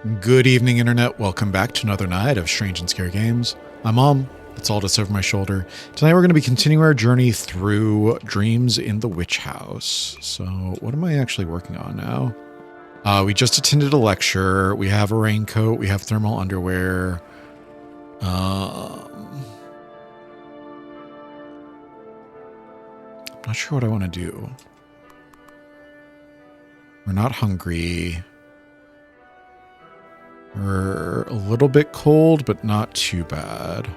Good evening, Internet. Welcome back to another night of Strange and Scary Games. I'm Mom. It's all just over my shoulder. Tonight we're going to be continuing our journey through Dreams in the Witch House. So what am I actually working on now? We just attended a lecture. We have a raincoat. We have thermal underwear. I'm not sure what I want to do. We're not hungry. We're a little bit cold, but not too bad.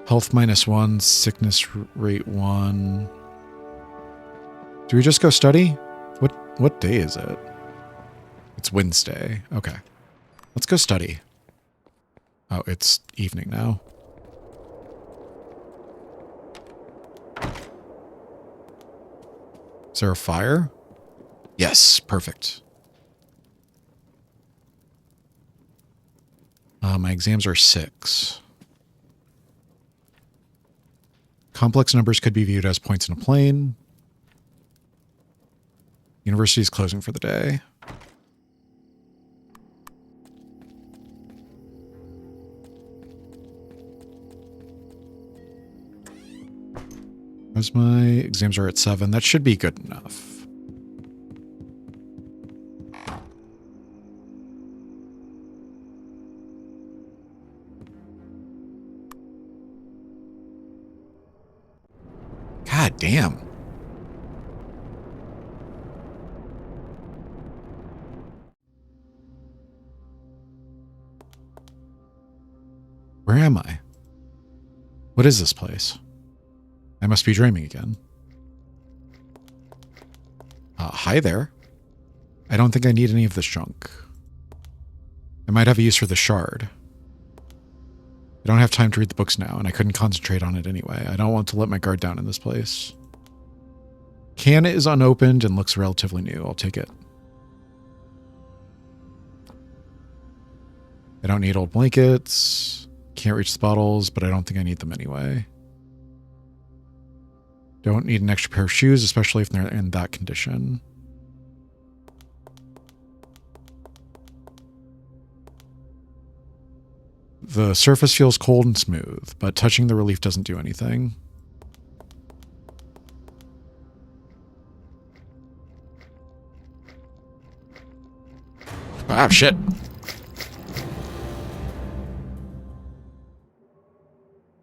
Health -1, sickness rate 1. Do we just go study? What day is it? It's Wednesday. Okay. Let's go study. Oh, it's evening now. Is there a fire? Yes, perfect. My exams are 6. Complex numbers could be viewed as points in a plane. University is closing for the day. As my exams are at 7, that should be good enough. God damn. Where am I? What is this place? I must be dreaming again. Hi there. I don't think I need any of this junk. I might have a use for the shard. I don't have time to read the books now, and I couldn't concentrate on it anyway. I don't want to let my guard down in this place. Can is unopened and looks relatively new. I'll take it. I don't need old blankets. Can't reach the bottles, but I don't think I need them anyway. Don't need an extra pair of shoes, especially if they're in that condition. The surface feels cold and smooth, but touching the relief doesn't do anything. Ah, shit.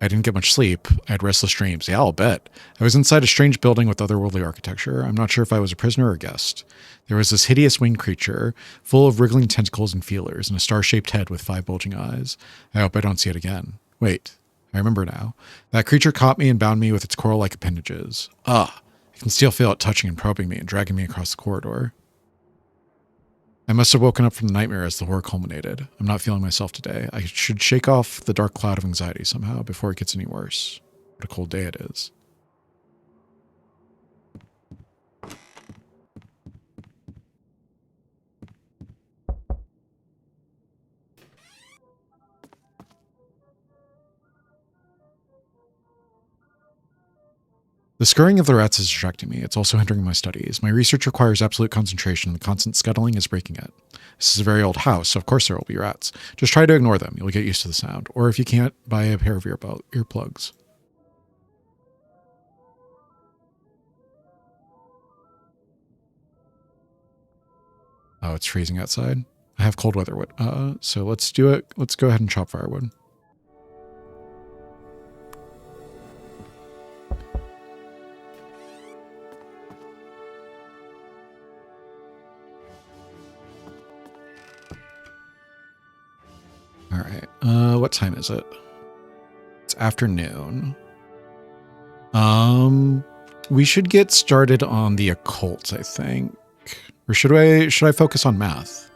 I didn't get much sleep. I had restless dreams. Yeah, I'll bet. I was inside a strange building with otherworldly architecture. I'm not sure if I was a prisoner or a guest. There was this hideous winged creature, full of wriggling tentacles and feelers, and a star-shaped head with 5 bulging eyes. I hope I don't see it again. Wait, I remember now. That creature caught me and bound me with its coral-like appendages. I can still feel it touching and probing me and dragging me across the corridor. I must have woken up from the nightmare as the horror culminated. I'm not feeling myself today. I should shake off the dark cloud of anxiety somehow before it gets any worse. What a cold day it is. The scurrying of the rats is distracting me. It's also hindering my studies. My research requires absolute concentration, and the constant scuttling is breaking it. This is a very old house, so of course there will be rats. Just try to ignore them. You'll get used to the sound. Or if you can't, buy a pair of earplugs. Oh, it's freezing outside. I have cold weather wood. So let's do it. Let's go ahead and chop firewood. All right. What time is it? It's afternoon. We should get started on the occult, I think. Or should I focus on math?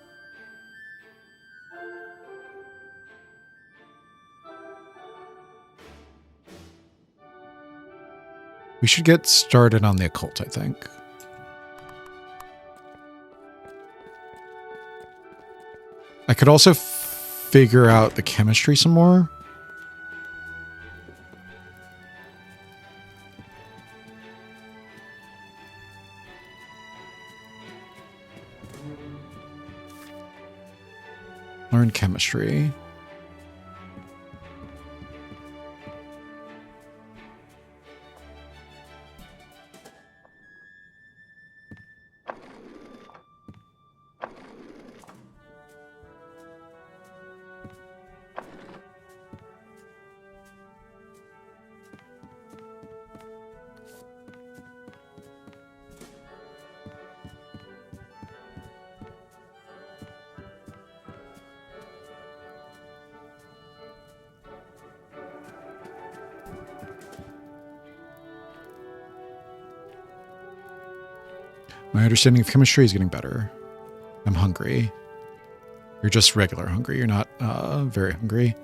We should get started on the occult, I think. I could also figure out the chemistry some more. Learn chemistry. My understanding of chemistry is getting better. I'm hungry. You're just regular hungry. You're not very hungry.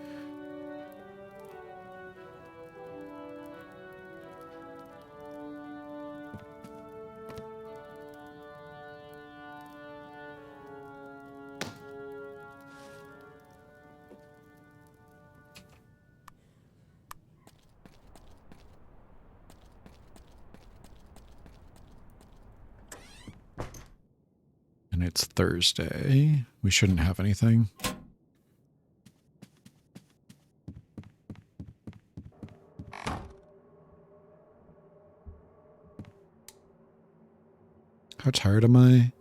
And it's Thursday. We shouldn't have anything. How tired am I?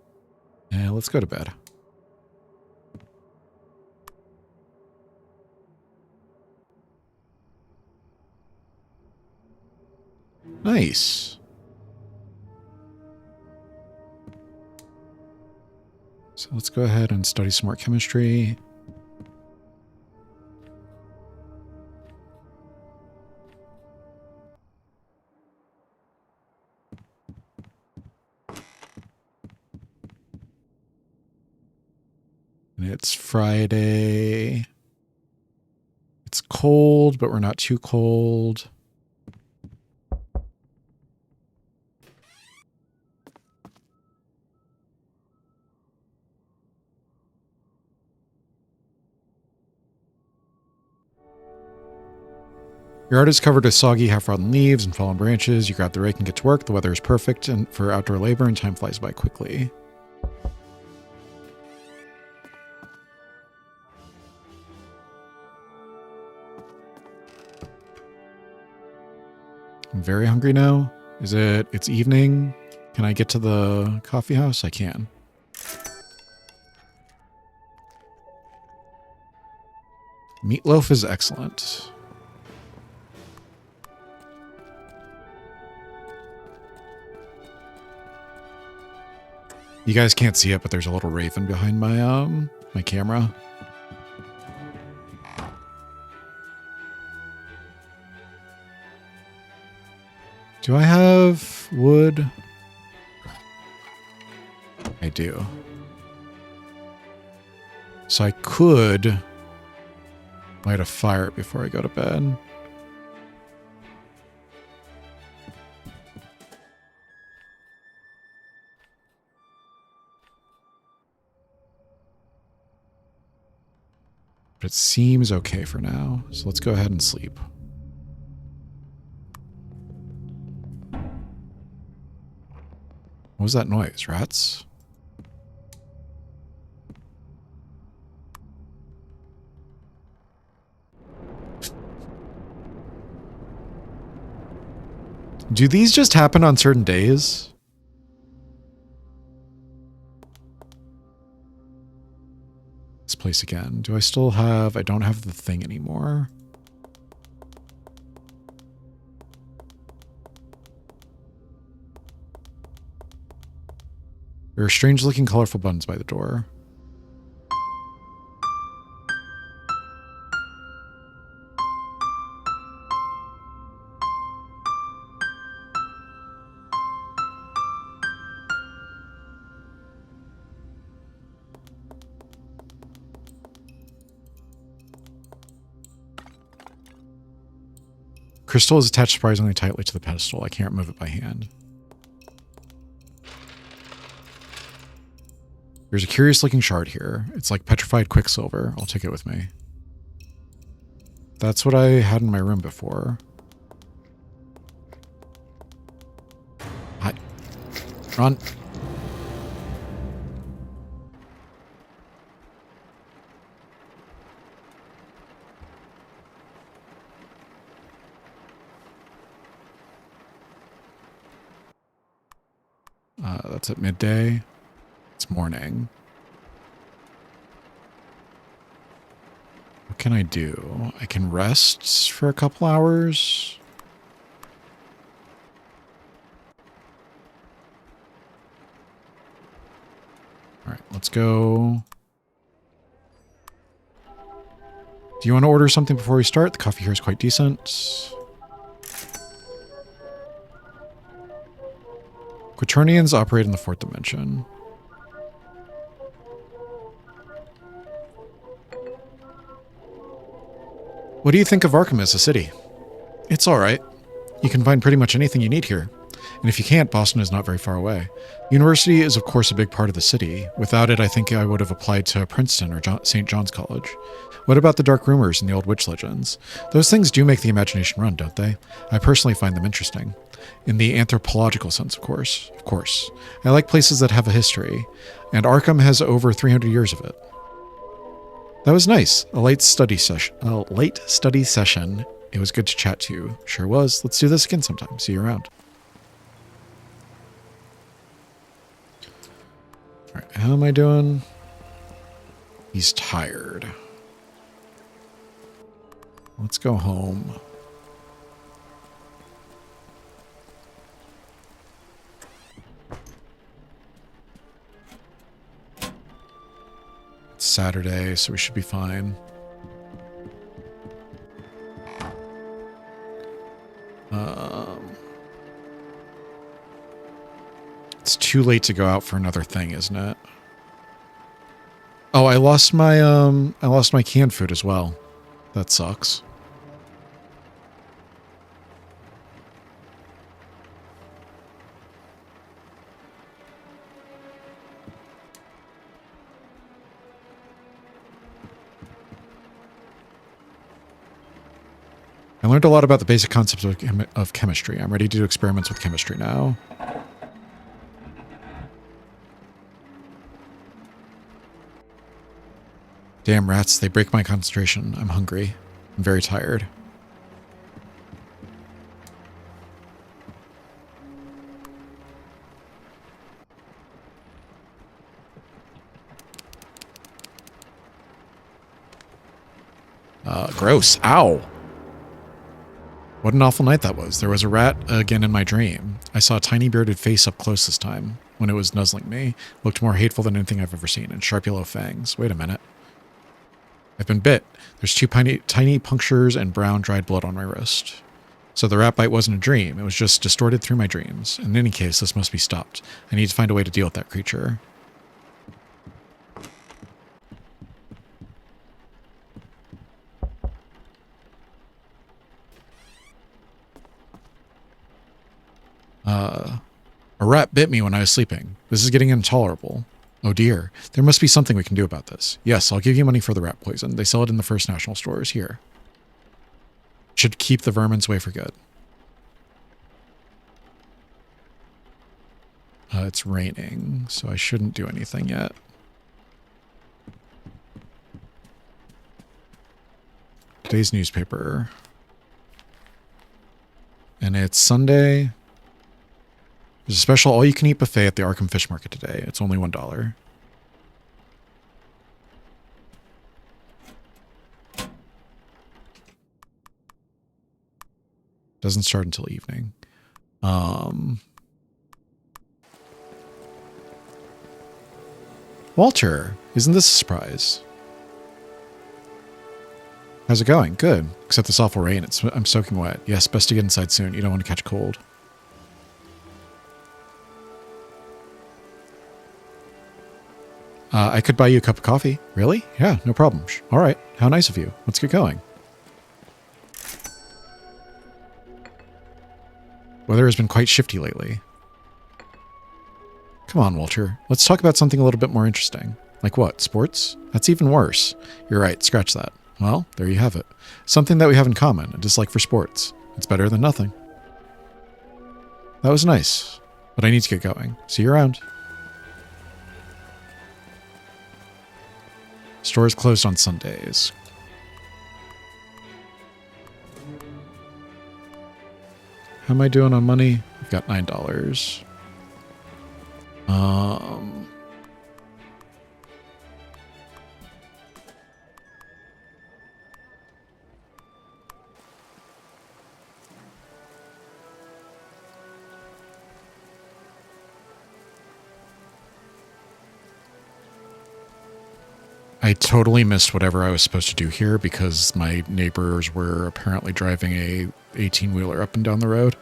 Yeah, let's go to bed. Nice. So let's go ahead and study some more chemistry. And it's Friday. It's cold, but we're not too cold. Your yard is covered with soggy, half-rotten leaves and fallen branches. You grab the rake and get to work. The weather is perfect and for outdoor labor, and time flies by quickly. I'm very hungry now. It's evening? Can I get to the coffee house? I can. Meatloaf is excellent. You guys can't see it, but there's a little raven behind my my camera. Do I have wood? I do. So I could light a fire before I go to bed. But it seems okay for now. So let's go ahead and sleep. What was that noise? Rats? Do these just happen on certain days? This place again. Do I still have... I don't have the thing anymore. There are strange-looking colorful buttons by the door. Crystal is attached surprisingly tightly to the pedestal. I can't move it by hand. There's a curious looking shard here. It's like petrified quicksilver. I'll take it with me. That's what I had in my room before. Hi. Run. That's at midday. It's morning. What can I do? I can rest for a couple hours. All right, let's go. Do you want to order something before we start? The coffee here is quite decent. Quaternions operate in the fourth dimension. What do you think of Arkham as a city? It's alright. You can find pretty much anything you need here. And if you can't, Boston is not very far away. University is, of course, a big part of the city. Without it, I think I would have applied to Princeton or St. John's College. What about the dark rumors and the old witch legends? Those things do make the imagination run, don't they? I personally find them interesting. In the anthropological sense, of course. Of course. I like places that have a history. And Arkham has over 300 years of it. That was nice. A late study session. It was good to chat to you. Sure was. Let's do this again sometime. See you around. All right, how am I doing? He's tired. Let's go home. It's Saturday, so we should be fine. It's too late to go out for another thing, isn't it? Oh, I lost my canned food as well. That sucks. I learned a lot about the basic concepts of chemistry. I'm ready to do experiments with chemistry now. Damn rats, they break my concentration. I'm hungry. I'm very tired. Gross. Ow. What an awful night that was. There was a rat again in my dream. I saw a tiny bearded face up close this time when it was nuzzling me. Looked more hateful than anything I've ever seen, and sharp yellow fangs. Wait a minute. I've been bit. There's two tiny punctures and brown dried blood on my wrist. So the rat bite wasn't a dream. It was just distorted through my dreams. In any case, this must be stopped. I need to find a way to deal with that creature. A rat bit me when I was sleeping. This is getting intolerable. Oh dear. There must be something we can do about this. Yes, I'll give you money for the rat poison. They sell it in the First National stores here. Should keep the vermin's way for good. It's raining, so I shouldn't do anything yet. Today's newspaper. And it's Sunday. There's a special all-you-can-eat buffet at the Arkham Fish Market today. It's only $1. Doesn't start until evening. Walter, isn't this a surprise? How's it going? Good. Except this awful rain. I'm soaking wet. Yes, best to get inside soon. You don't want to catch cold. I could buy you a cup of coffee. Really? Yeah, no problem. All right. How nice of you. Let's get going. Weather has been quite shifty lately. Come on, Walter. Let's talk about something a little bit more interesting. Like what? Sports? That's even worse. You're right. Scratch that. Well, there you have it. Something that we have in common, a dislike for sports. It's better than nothing. That was nice, but I need to get going. See you around. Stores closed on Sundays. How am I doing on money? I've got $9. Um, I totally missed whatever I was supposed to do here because my neighbors were apparently driving a 18-wheeler up and down the road.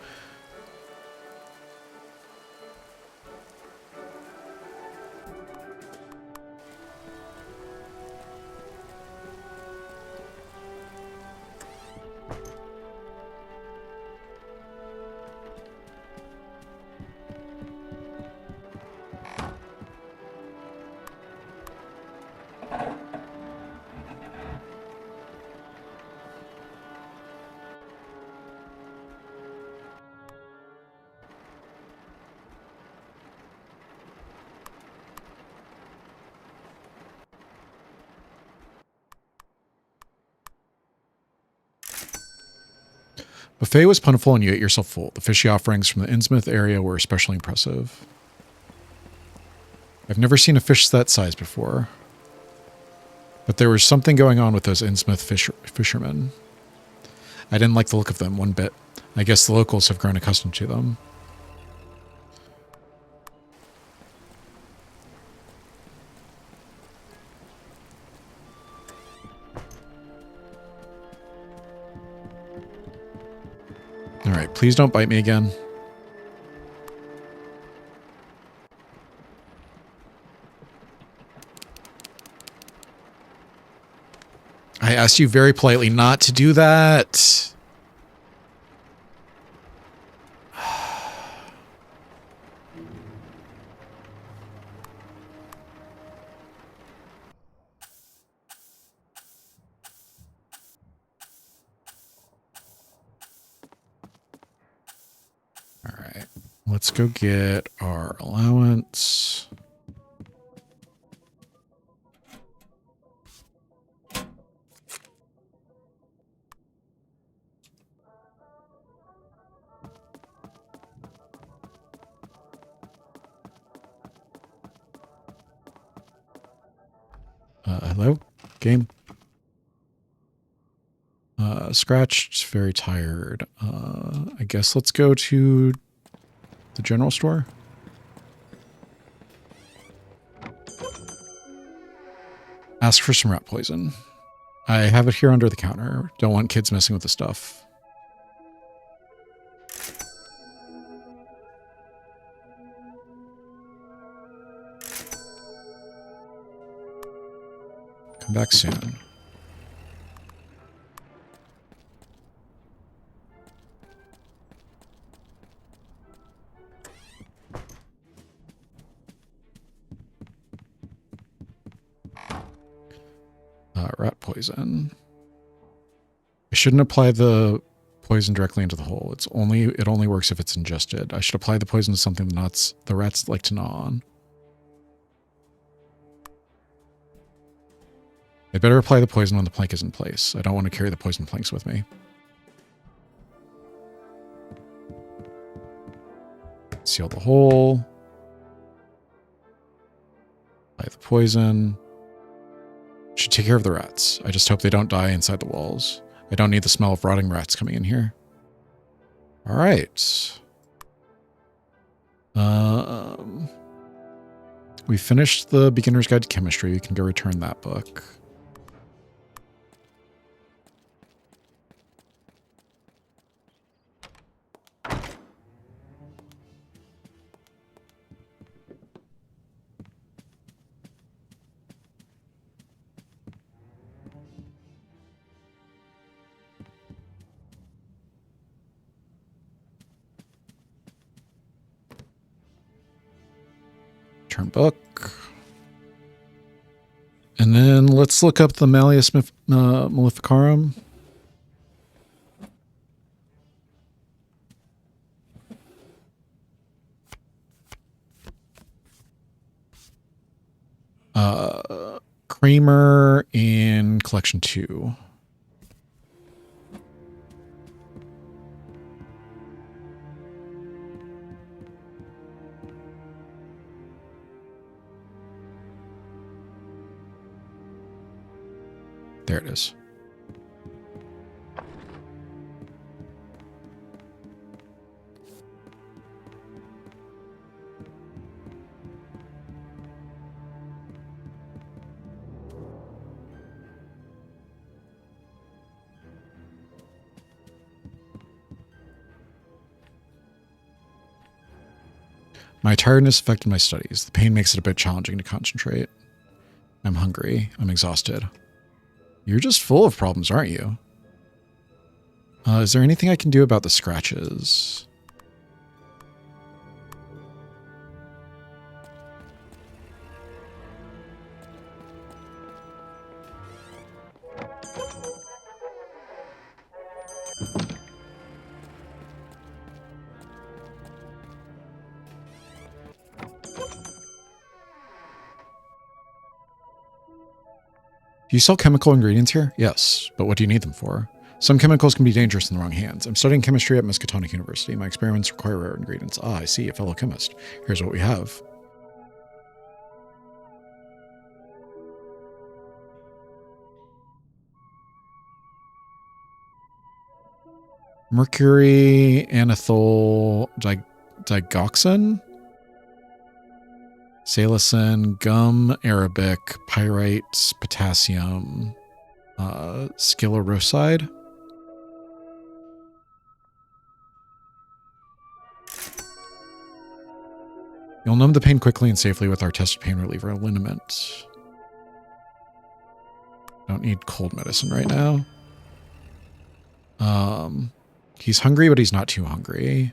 Buffet was plentiful and you ate yourself full. The fishy offerings from the Innsmouth area were especially impressive. I've never seen a fish that size before. But there was something going on with those Innsmouth fishermen. I didn't like the look of them one bit. I guess the locals have grown accustomed to them. Alright, please don't bite me again. I asked you very politely not to do that. Alright, let's go get our allowance. Hello? Game? Scratched, very tired. I guess let's go to the general store. Ask for some rat poison. I have it here under the counter. Don't want kids messing with the stuff. Come back soon. Rat poison. I shouldn't apply the poison directly into the hole. It only works if it's ingested. I should apply the poison to something the rats like to gnaw on. I'd better apply the poison when the plank is in place. I don't want to carry the poison planks with me. Seal the hole. Apply the poison. Should take care of the rats. I just hope they don't die inside the walls. I don't need the smell of rotting rats coming in here. All right. We finished the Beginner's Guide to Chemistry. We can go return that book. Book. And then let's look up the Malleus Maleficarum. Kramer in collection 2. There it is. My tiredness affected my studies. The pain makes it a bit challenging to concentrate. I'm hungry. I'm exhausted. You're just full of problems, aren't you? Is there anything I can do about the scratches? Do you sell chemical ingredients here? Yes, but what do you need them for? Some chemicals can be dangerous in the wrong hands. I'm studying chemistry at Miskatonic University. My experiments require rare ingredients. Ah, I see, a fellow chemist. Here's what we have. Mercury, anethol, digoxin, salicin, gum, arabic, pyrites, potassium, scleroside. You'll numb the pain quickly and safely with our tested pain reliever, liniment. Don't need cold medicine right now. He's hungry, but he's not too hungry.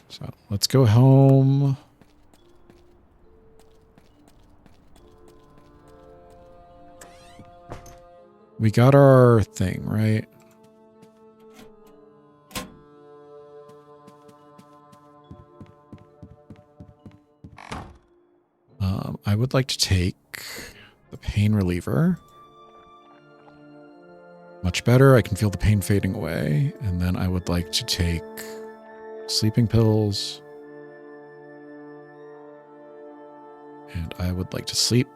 So let's go home. We got our thing, right? I would like to take the pain reliever. Much better. I can feel the pain fading away. And then I would like to take sleeping pills. And I would like to sleep.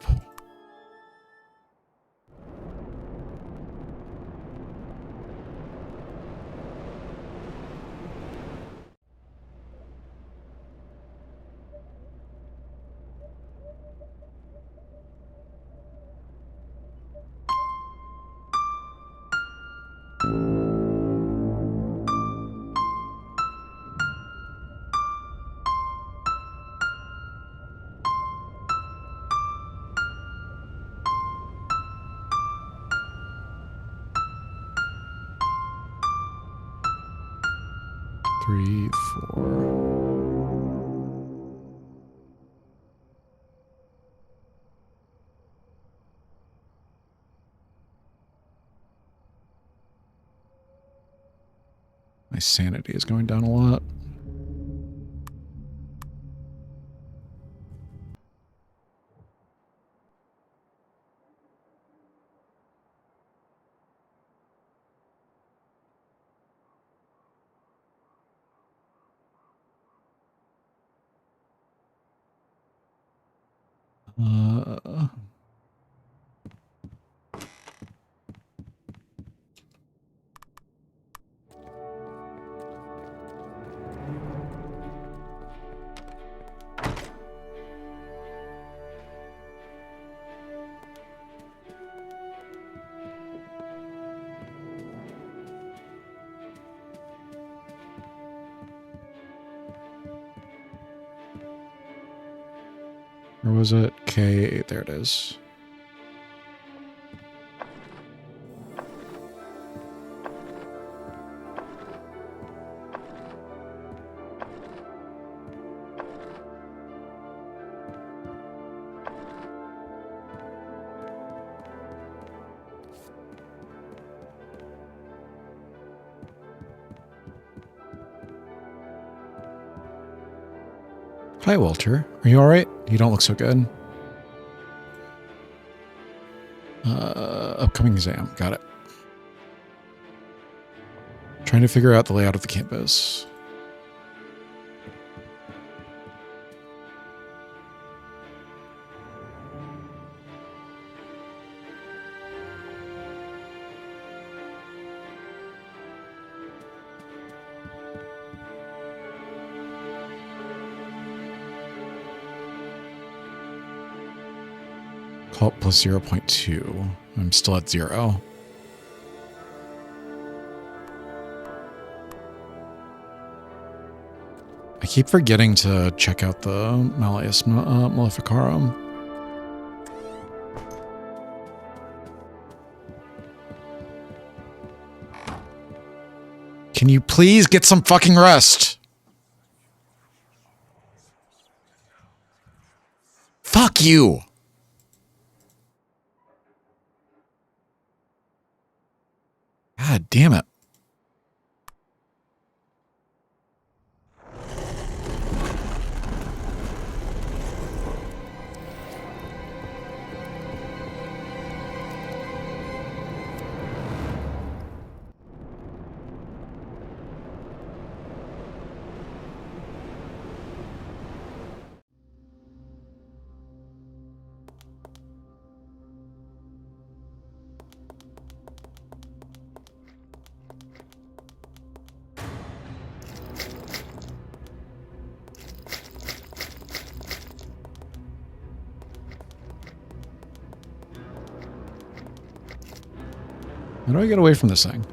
Three, four. My sanity is going down a lot. Where was it? K, there it is. Hi, Walter. Are you all right? You don't look so good. Upcoming exam. Got it. Trying to figure out the layout of the campus. plus 0.2. I'm still at 0. I keep forgetting to check out the Malleus Maleficarum. Can you please get some fucking rest? Fuck you! God damn it. How do I get away from this thing?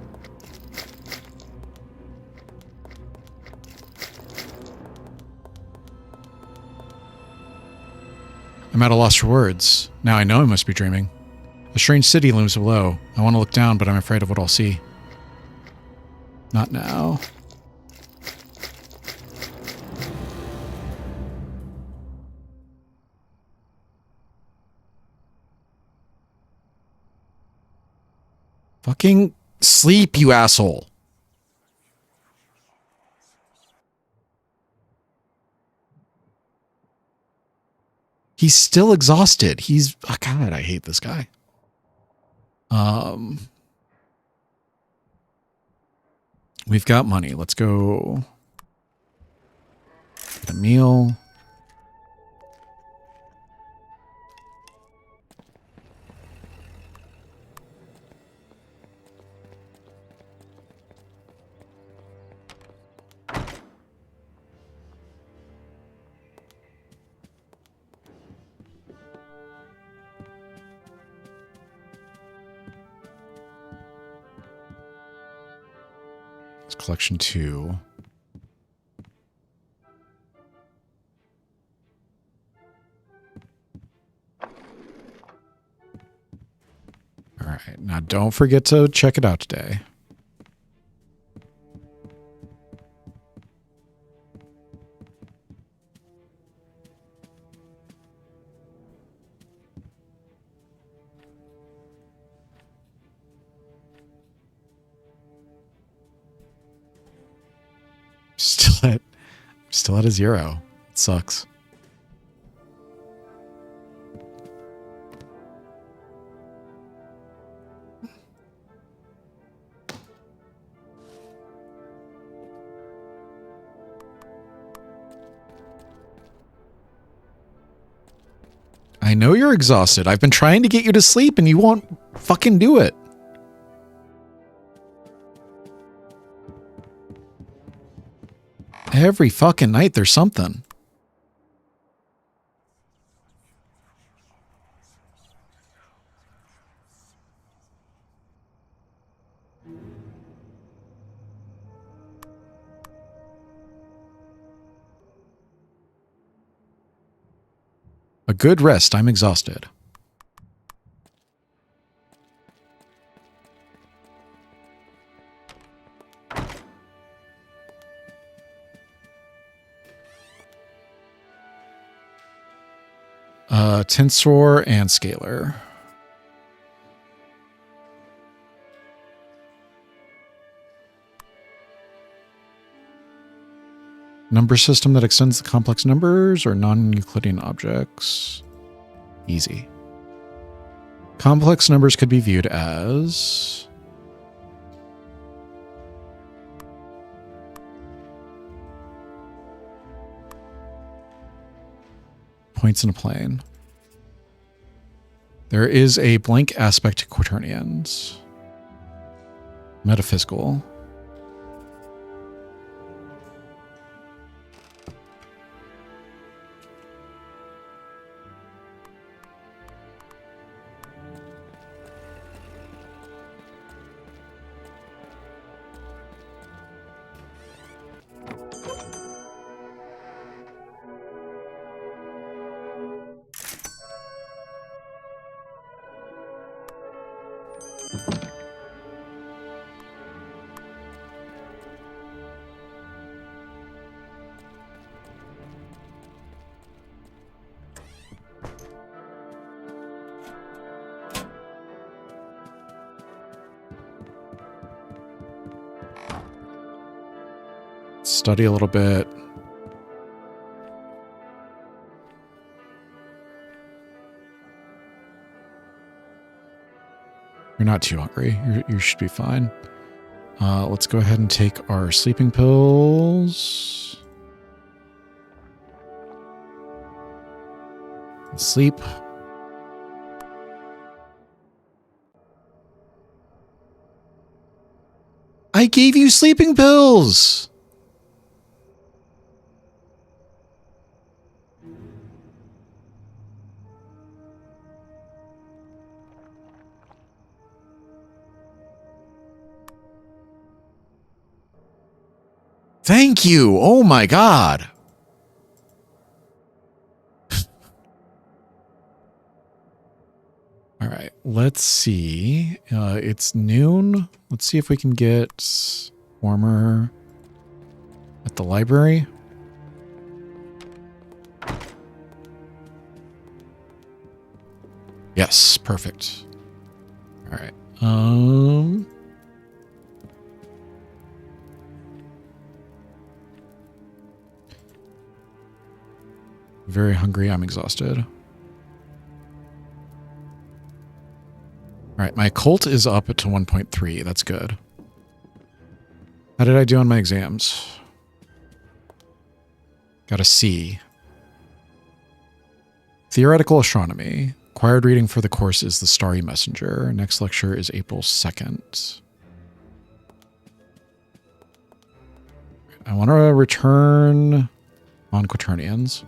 I'm at a loss for words. Now I know I must be dreaming. A strange city looms below. I want to look down, but I'm afraid of what I'll see. Not now. Fucking sleep, you asshole. He's still exhausted. He's... Oh God, I hate this guy. We've got money. Let's go get a meal. Collection 2. All right. Now don't forget to check it out today. Still at a 0. It sucks. I know you're exhausted. I've been trying to get you to sleep and you won't fucking do it. Every fucking night there's something. A good rest. I'm exhausted. Tensor and scalar. Number system that extends the complex numbers or non-Euclidean objects. Easy. Complex numbers could be viewed as... points in a plane. There is a blank aspect to quaternions. Metaphysical. Study a little bit. You're not too hungry. You should be fine. Let's go ahead and take our sleeping pills. Sleep. I gave you sleeping pills! Thank you! Oh my god! Alright, let's see. It's noon. Let's see if we can get warmer at the library. Yes, perfect. Alright. Very hungry. I'm exhausted. All right, my cult is up to 1.3. That's good. How did I do on my exams? Got a C. Theoretical astronomy. Required reading for the course is The Starry Messenger. Next lecture is April 2nd. I want to return on Quaternions.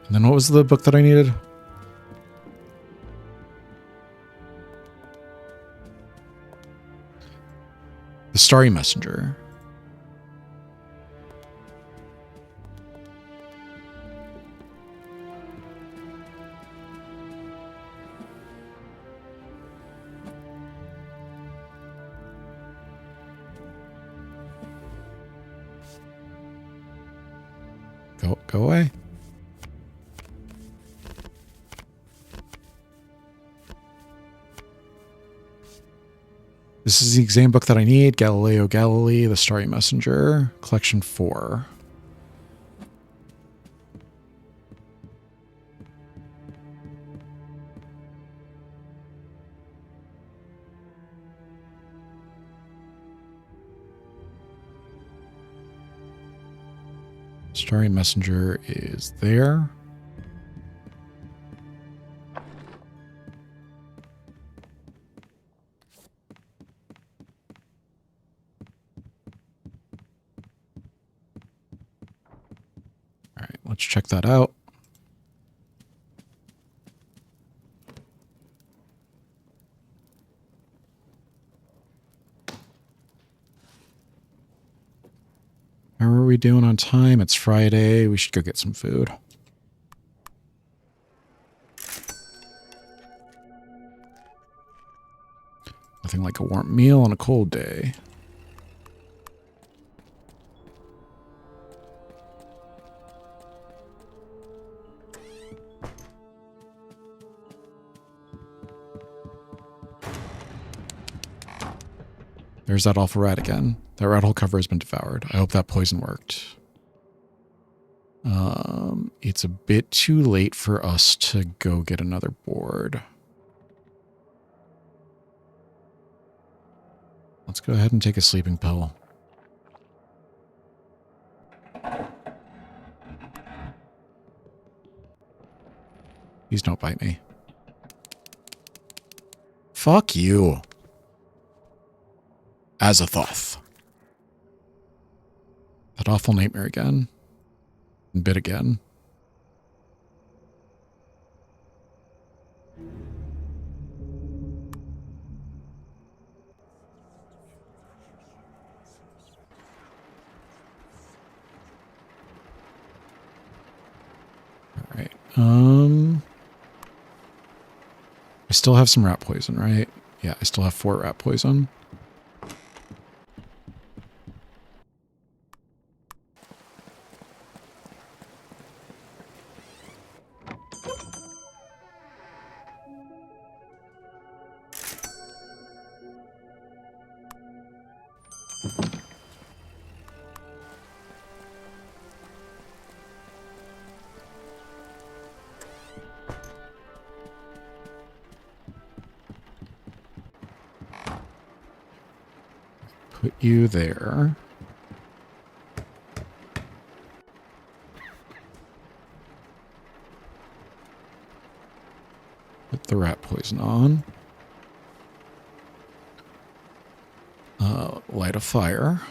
And then what was the book that I needed? The Starry Messenger. Go away. This is the exam book that I need. Galileo Galilei, The Starry Messenger, Collection 4. Starry Messenger is there. All right, let's check that out. How are we doing on time? It's Friday. We should go get some food. Nothing like a warm meal on a cold day. There's that awful rat again. That rat hole cover has been devoured. I hope that poison worked. It's a bit too late for us to go get another board. Let's go ahead and take a sleeping pill. Please don't bite me. Fuck you. Azathoth. That awful nightmare again. And bit again. All right. I still have some rat poison, right? Yeah, I still have 4 rat poison. Put you there. Put the rat poison on. Light a fire.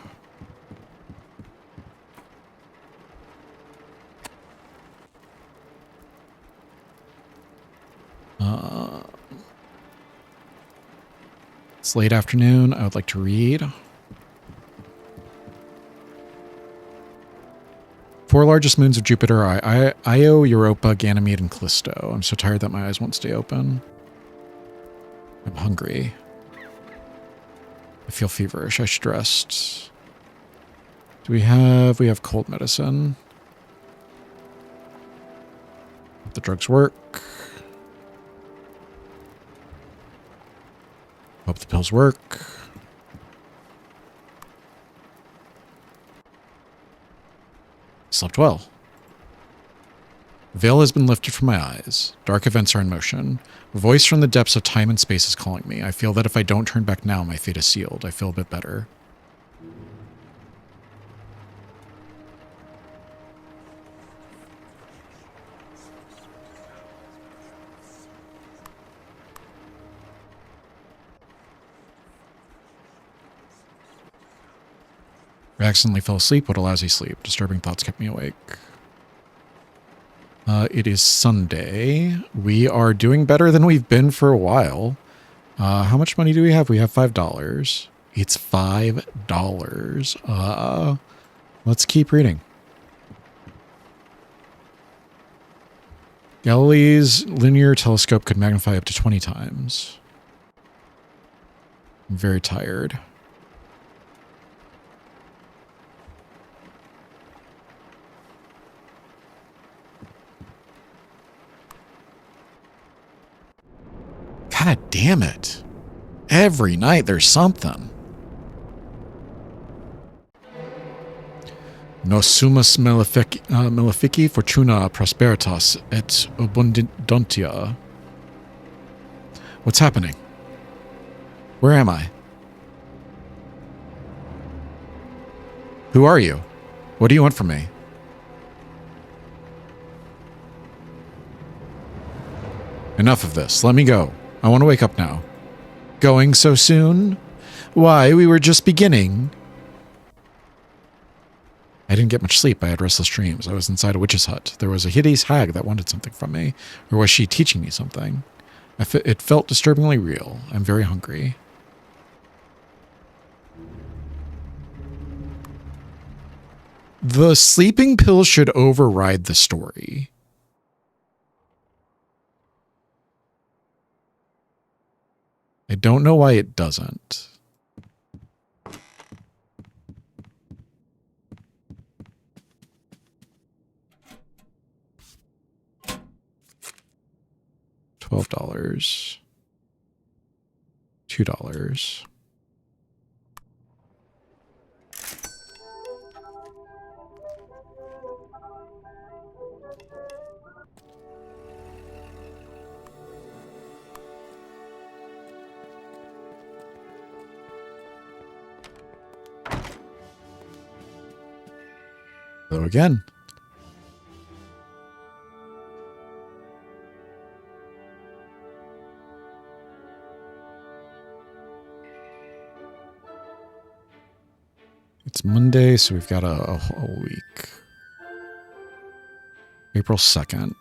It's late afternoon. I would like to read. 4 largest moons of Jupiter are Io, Europa, Ganymede, and Callisto. I'm so tired that my eyes won't stay open. I'm hungry. I feel feverish. I should rest. Do we have... We have cold medicine. Hope the drugs work. Hope the pills work. Slept well. Veil has been lifted from my eyes. Dark events are in motion. A voice from the depths of time and space is calling me. I feel that if I don't turn back now, my fate is sealed. I feel a bit better. I accidentally fell asleep. What a lousy sleep. Disturbing thoughts kept me awake. It is Sunday. We are doing better than we've been for a while. How much money do we have? We have $5. It's $5. Let's keep reading. Galileo's linear telescope could magnify up to 20 times. I'm very tired. God damn it. Every night there's something. Nos sumus malefici fortuna prosperitas et abundantia. What's happening? Where am I? Who are you? What do you want from me? Enough of this. Let me go. I want to wake up now. Going so soon? Why, we were just beginning. I didn't get much sleep. I had restless dreams. I was inside a witch's hut. There was a hideous hag that wanted something from me. Or was she teaching me something? It felt disturbingly real. I'm very hungry. The sleeping pill should override the story. I don't know why it doesn't. $12. $2. Hello again. It's Monday, so we've got a whole week. April 2nd.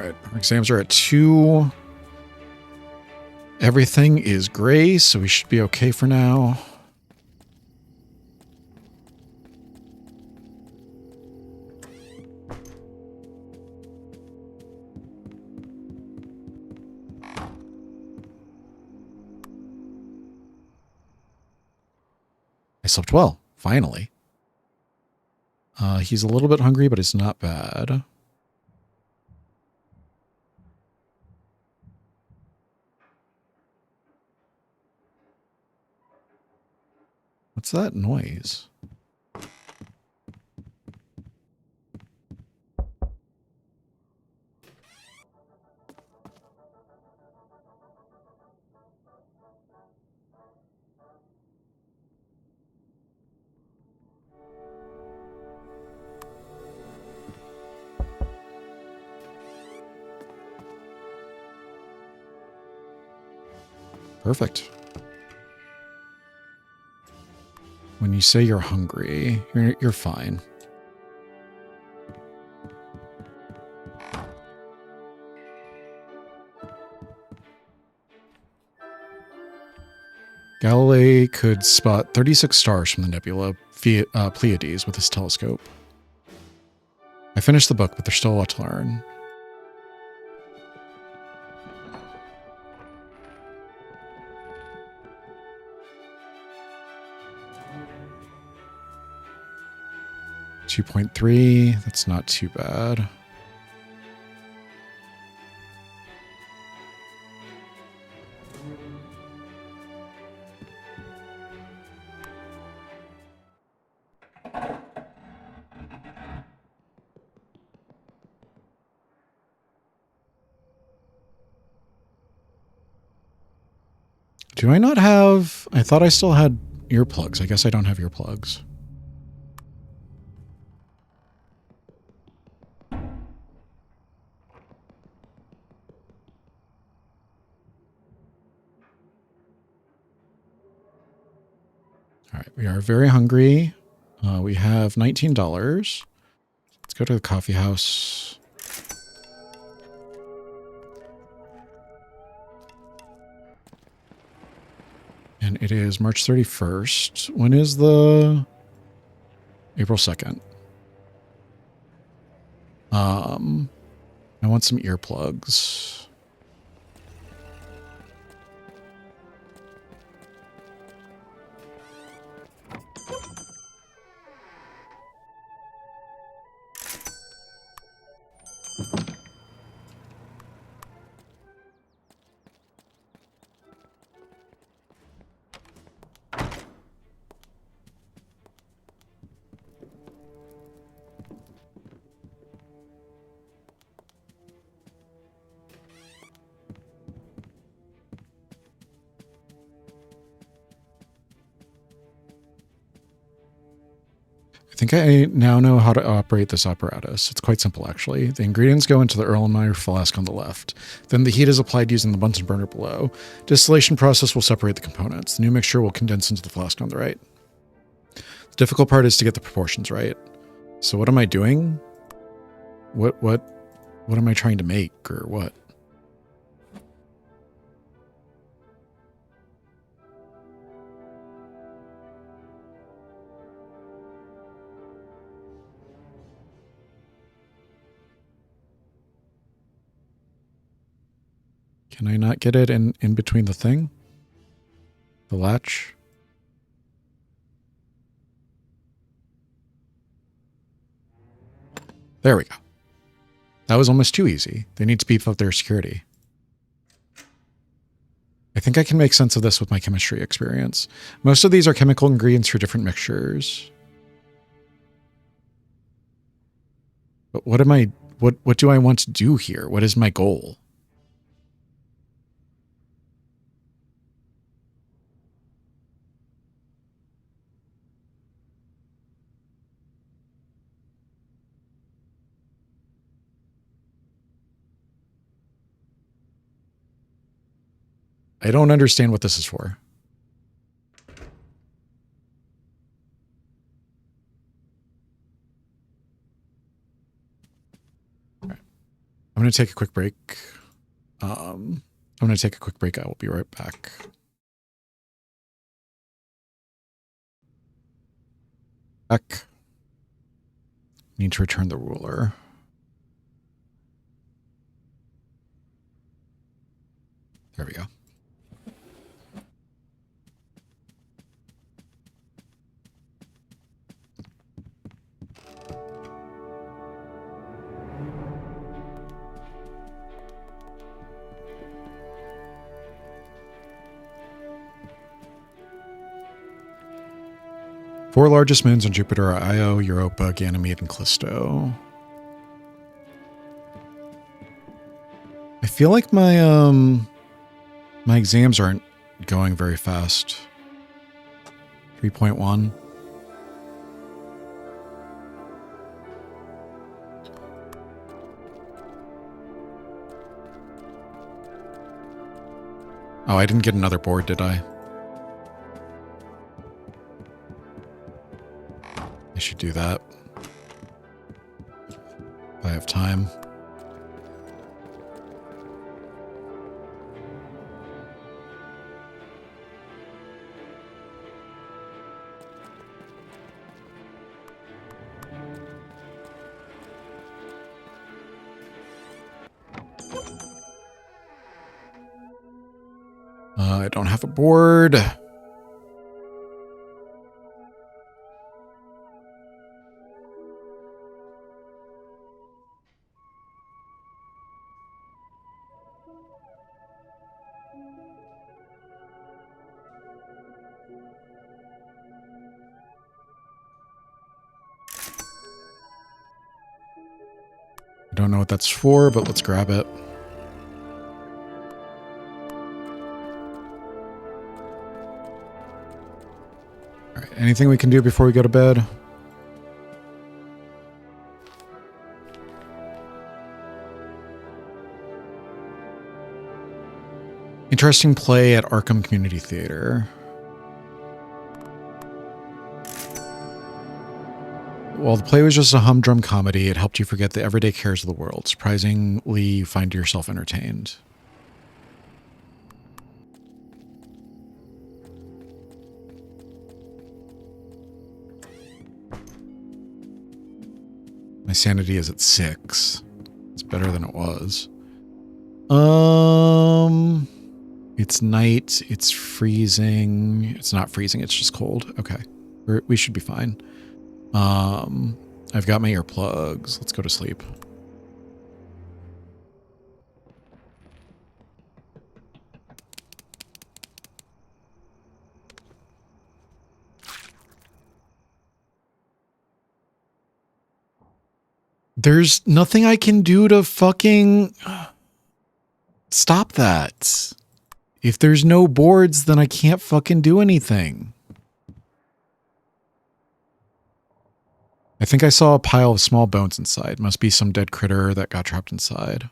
right, our exams are at 2. Everything is gray, so we should be okay for now. I slept well, finally. He's a little bit hungry, but it's not bad. What's that noise? Perfect. When you say you're hungry, you're fine. Galilei could spot 36 stars from the nebula Pleiades with his telescope. I finished the book, but there's still a lot to learn. .3, that's not too bad. Do I not have... I thought I still had earplugs. I guess I don't have earplugs. All right, we are very hungry. We have $19. Let's go to the coffee house. And it is March 31st. When is the... April 2nd. I want some earplugs. I think I now know how to operate this apparatus. It's quite simple, actually. The ingredients go into the Erlenmeyer flask on the left. Then the heat is applied using the Bunsen burner below. Distillation process will separate the components. The new mixture will condense into the flask on the right. The difficult part is to get the proportions right. So what am I doing? What am I trying to make, or what? Can I not get it in between the thing? The latch? There we go. That was almost too easy. They need to beef up their security. I think I can make sense of this with my chemistry experience. Most of these are chemical ingredients for different mixtures. But what do I want to do here? What is my goal? I don't understand what this is for. All right. I'm going going to take a quick break. I'm going to take a quick break. I will be right back. Back. Need to return the ruler. There we go. Four largest moons on Jupiter are Io, Europa, Ganymede, and Callisto. I feel like my my exams aren't going very fast. 3.1. Oh, I didn't get another board, did I? I should do that. If I have time. I don't have a board. I don't know what that's for, but let's grab it. All right, anything we can do before we go to bed? Interesting play at Arkham Community Theater. While the play was just a humdrum comedy, it helped you forget the everyday cares of the world. Surprisingly, you find yourself entertained. My sanity is at 6. It's better than it was. It's night. It's freezing. It's not freezing. It's just cold. Okay. We should be fine. I've got my earplugs. Let's go to sleep. There's nothing I can do to fucking stop that. If there's no boards, then I can't fucking do anything. I think I saw a pile of small bones inside. Must be some dead critter that got trapped inside.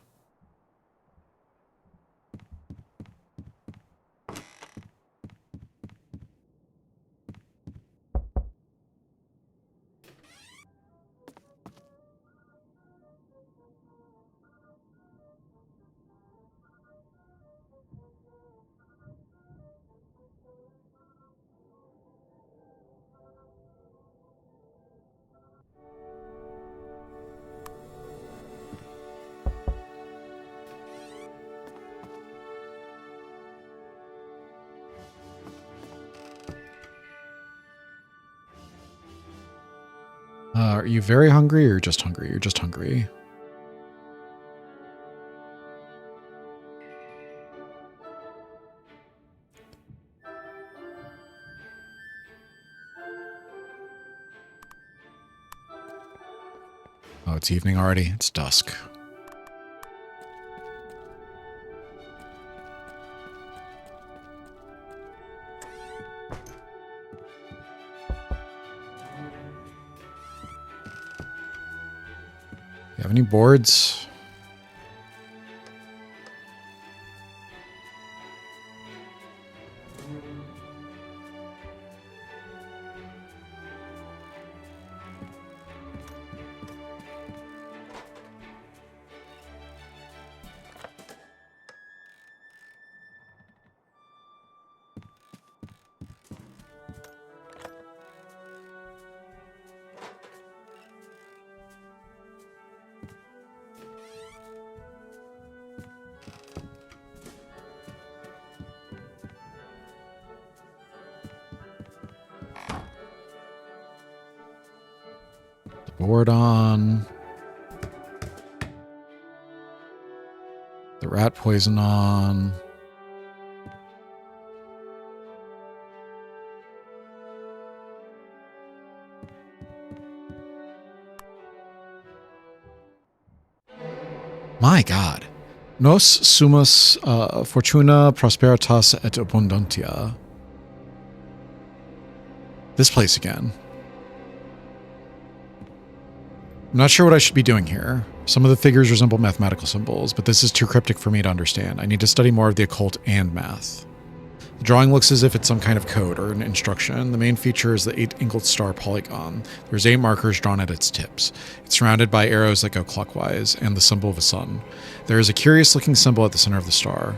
Are you very hungry or just hungry? You're just hungry. Oh, it's evening already. It's dusk. You have any boards? Board on. The rat poison on. My God. Nos sumus fortuna prosperitas et abundantia. This place again. I'm not sure what I should be doing here. Some of the figures resemble mathematical symbols, but this is too cryptic for me to understand. I need to study more of the occult and math. The drawing looks as if it's some kind of code or an instruction. The main feature is the 8-angled star polygon. There's 8 markers drawn at its tips. It's surrounded by arrows that go clockwise, and the symbol of a sun. There is a curious-looking symbol at the center of the star.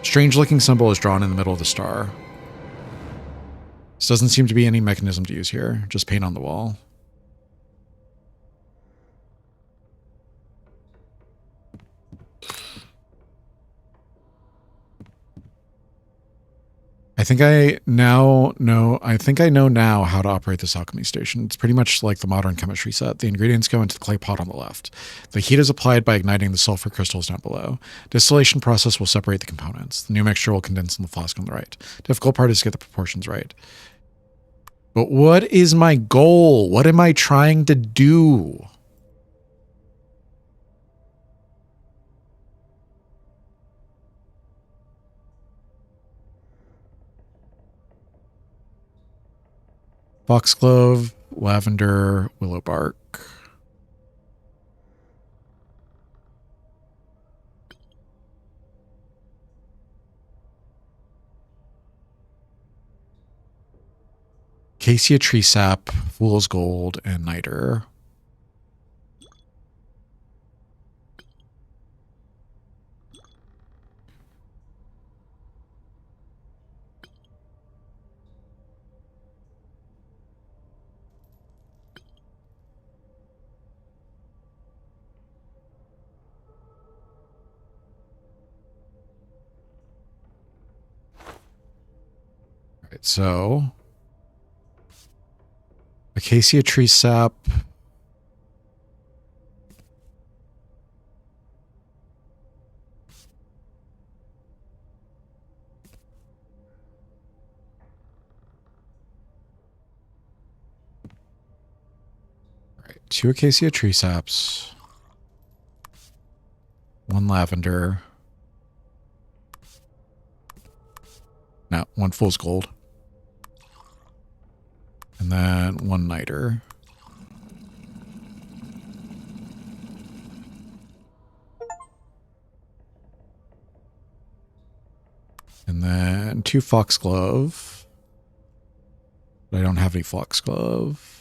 Strange-looking symbol is drawn in the middle of the star. This doesn't seem to be any mechanism to use here, just paint on the wall. I think I know now how to operate this alchemy station. It's pretty much like the modern chemistry set. The ingredients go into the clay pot on the left. The heat is applied by igniting the sulfur crystals down below. Distillation process will separate the components. The new mixture will condense in the flask on the right. Difficult part is to get the proportions right. But what is my goal? What am I trying to do? Foxglove, lavender, willow bark. Acacia tree sap, fool's gold, and niter. Right, so acacia tree sap. All right, 2 acacia tree saps, 1 lavender. No, 1 fool's gold. And then 1 niter. And then 2 foxglove. But I don't have any foxglove.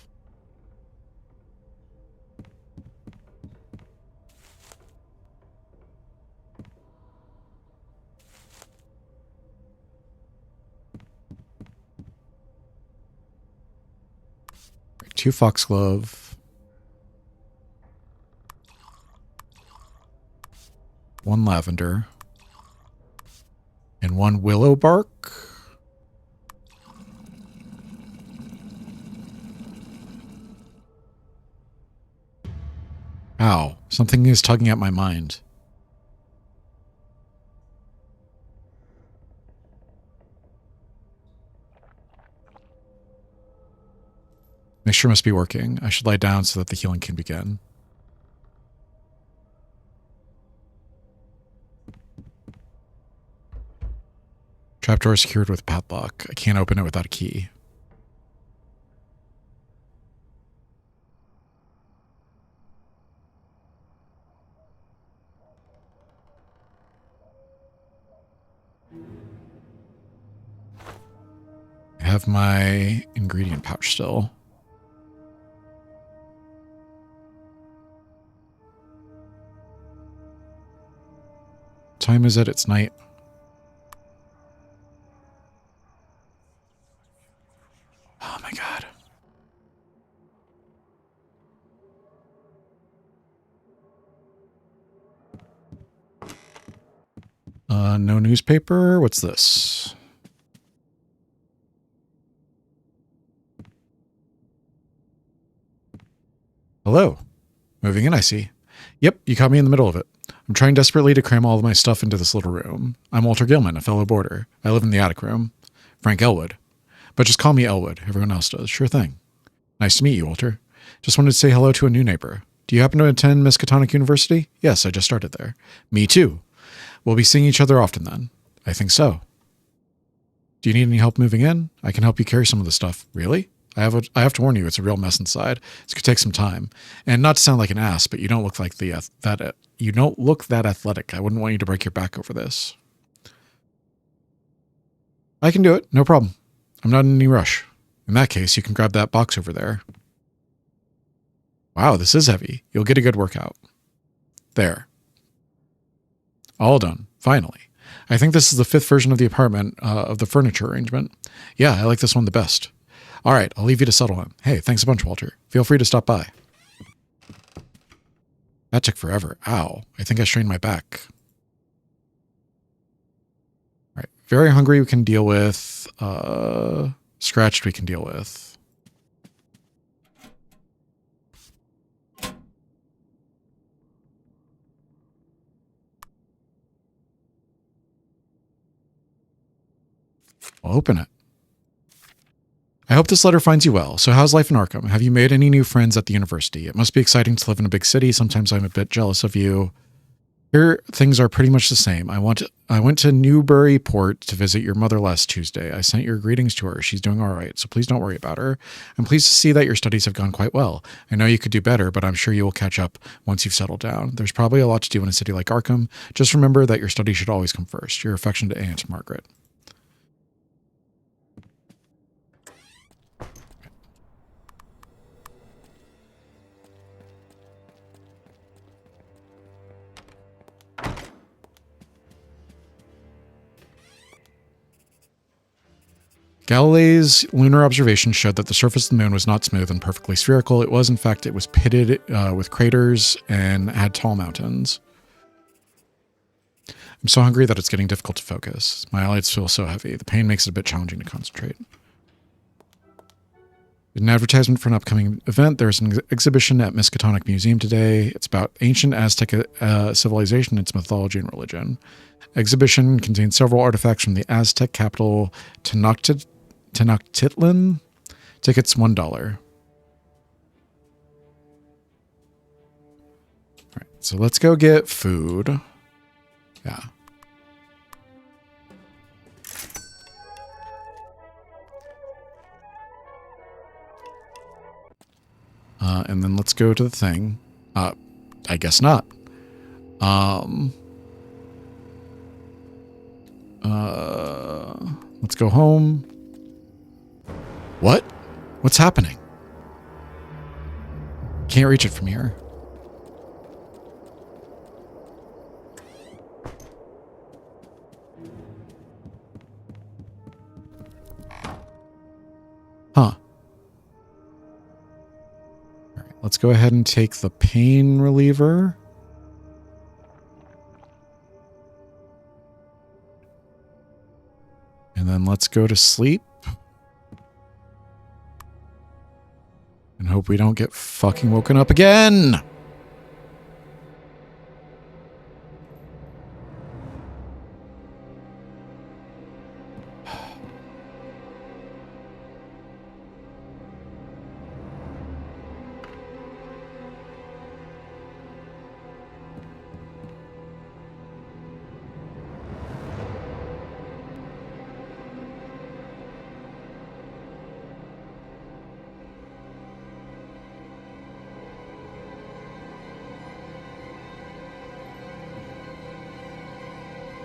Two foxglove, 1 lavender, and 1 willow bark. Ow, something is tugging at my mind. Mixture must be working. I should lie down so that the healing can begin. Trapdoor is secured with a padlock. I can't open it without a key. I have my ingredient pouch still. Time is it? It's night. Oh my God. No newspaper. What's this? Hello. Moving in, I see. Yep, you caught me in the middle of it. I'm trying desperately to cram all of my stuff into this little room. I'm Walter Gilman, a fellow boarder. I live in the attic room. Frank Elwood. But just call me Elwood. Everyone else does. Sure thing. Nice to meet you, Walter. Just wanted to say hello to a new neighbor. Do you happen to attend Miskatonic University? Yes, I just started there. Me too. We'll be seeing each other often then. I think so. Do you need any help moving in? I can help you carry some of the stuff. Really? I have to warn you, it's a real mess inside. This could take some time. And not to sound like an ass, but you don't look like you don't look that athletic. I wouldn't want you to break your back over this. I can do it. No problem. I'm not in any rush. In that case, you can grab that box over there. Wow, this is heavy. You'll get a good workout. There. All done. Finally. I think this is the 5th version of the apartment, of the furniture arrangement. Yeah, I like this one the best. All right, I'll leave you to settle in. Hey, thanks a bunch, Walter. Feel free to stop by. That took forever. Ow. I think I strained my back. All right. Very hungry we can deal with. Scratched we can deal with. I'll open it. I hope this letter finds you well. So how's life in Arkham? Have you made any new friends at the university? It must be exciting to live in a big city. Sometimes I'm a bit jealous of you. Here, things are pretty much the same. I went to Newburyport to visit your mother last Tuesday. I sent your greetings to her. She's doing all right, so please don't worry about her. I'm pleased to see that your studies have gone quite well. I know you could do better, but I'm sure you will catch up once you've settled down. There's probably a lot to do in a city like Arkham. Just remember that your studies should always come first. Your affectionate Aunt Margaret. Galileo's lunar observation showed that the surface of the moon was not smooth and perfectly spherical. It was, in fact, it was pitted with craters and had tall mountains. I'm so hungry that it's getting difficult to focus. My eyelids feel so heavy. The pain makes it a bit challenging to concentrate. An advertisement for an upcoming event. There's an exhibition at Miskatonic Museum today. It's about ancient Aztec civilization, its mythology, and religion. Exhibition contains several artifacts from the Aztec capital Tenochtitlan. Tickets $1. All right, so let's go get food. Yeah. And then let's go to the thing. I guess not. Let's go home. What? What's happening? Can't reach it from here. Huh. All right, let's go ahead and take the pain reliever. And then let's go to sleep. And hope we don't get fucking woken up again.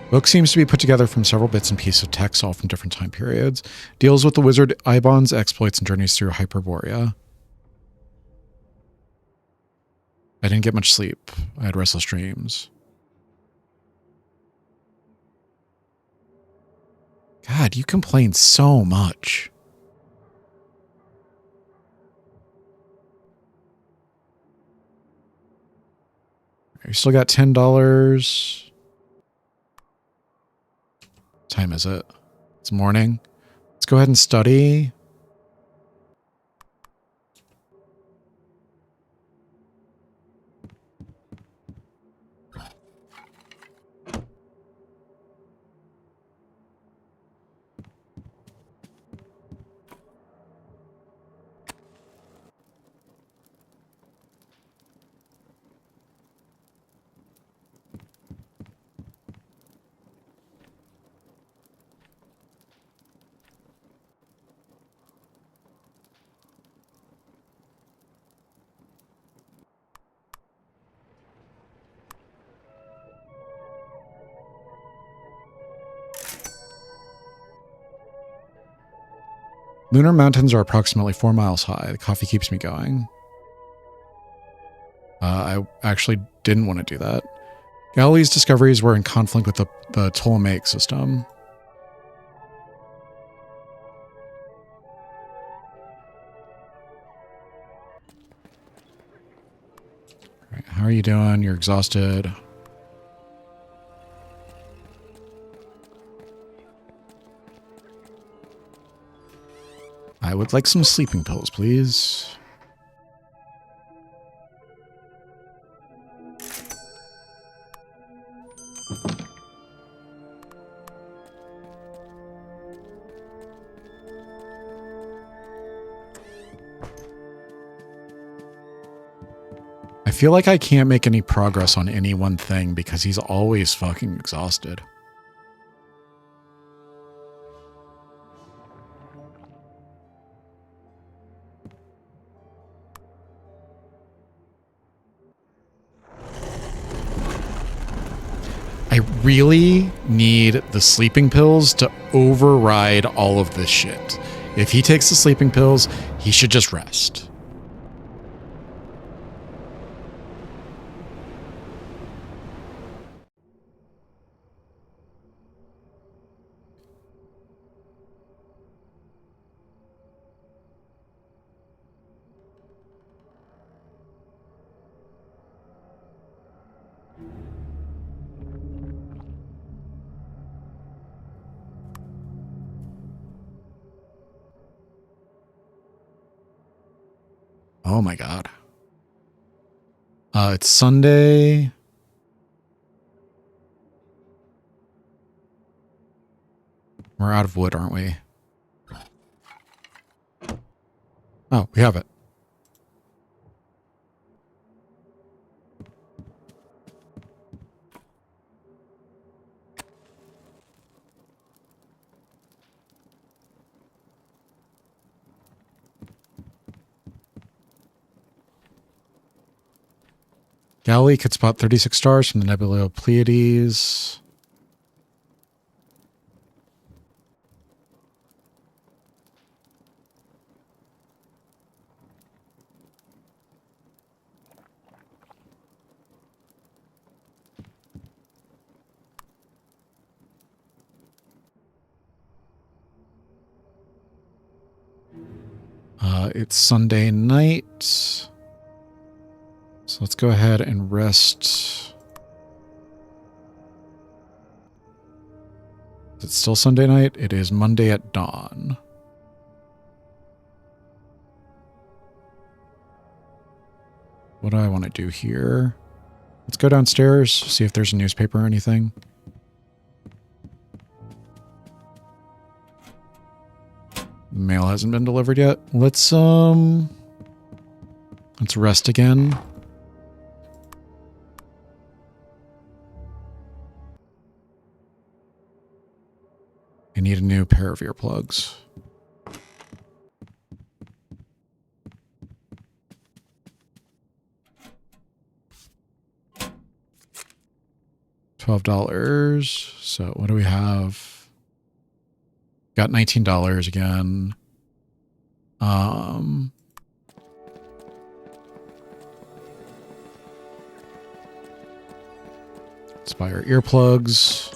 Book seems to be put together from several bits and pieces of text, all from different time periods. Deals with the wizard Ibon's exploits and journeys through Hyperborea. I didn't get much sleep. I had restless dreams. God, you complain so much. You still got $10. What time is it? It's morning. Let's go ahead and study. Lunar mountains are approximately 4 miles high. The coffee keeps me going. I actually didn't want to do that. Galileo's discoveries were in conflict with the Ptolemaic system. Right, how are you doing? You're exhausted. I would like some sleeping pills, please. I feel like I can't make any progress on any one thing because he's always fucking exhausted. I really need the sleeping pills to override all of this shit. If he takes the sleeping pills, he should just rest. Oh my god. It's Sunday. We're out of wood, aren't we? Oh, we have it. Galilee could spot 36 stars from the nebula of Pleiades. It's Sunday night. So let's go ahead and rest. Is it still Sunday night? It is Monday at dawn. What do I want to do here? Let's go downstairs, see if there's a newspaper or anything. Mail hasn't been delivered yet. Let's rest again. I need a new pair of earplugs. $12. So what do we have? Got $19 again. Let's buy our earplugs.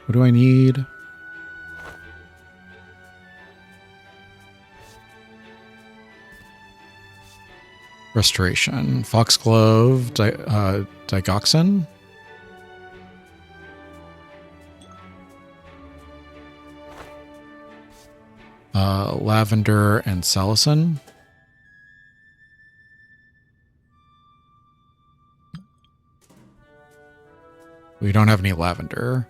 What do I need? Restoration. Foxglove. Digoxin. Lavender and salicin. We don't have any lavender.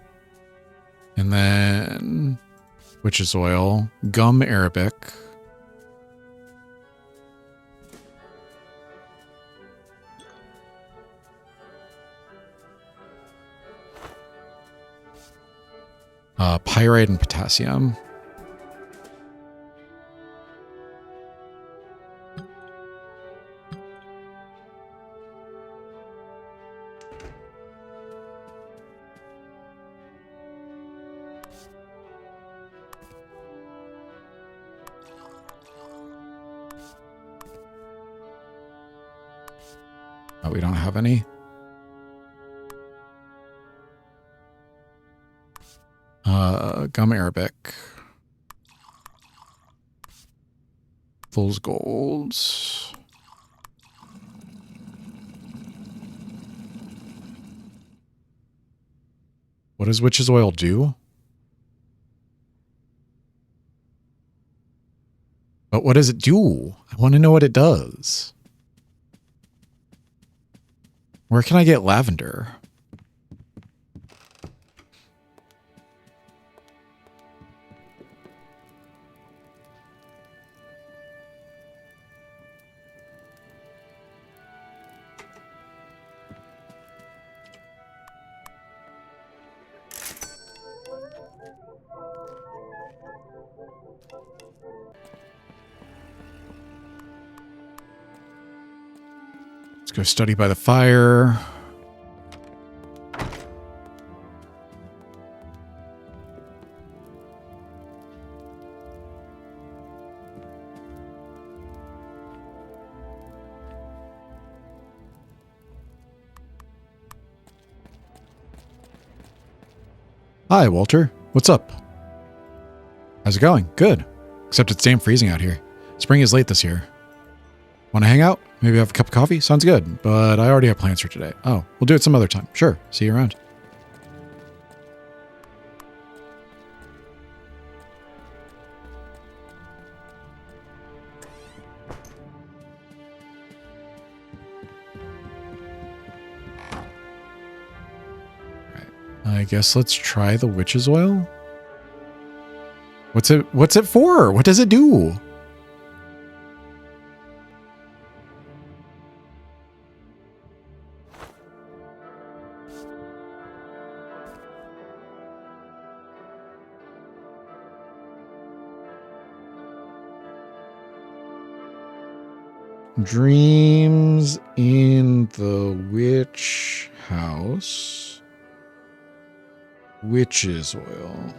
And then witch's oil, gum arabic. Pyrite and potassium. Oh, we don't have any. Gum arabic. Fool's golds. What does witch's oil do? But what does it do? I want to know what it does. Where can I get lavender? Let's go study by the fire. Hi, Walter. What's up? How's it going? Good. Except it's damn freezing out here. Spring is late this year. Want to hang out? Maybe have a cup of coffee? Sounds good, but I already have plans for today. Oh, we'll do it some other time. Sure. See you around. I guess let's try the witch's oil. What's it for? What does it do? Dreams in the witch house. Witch's oil.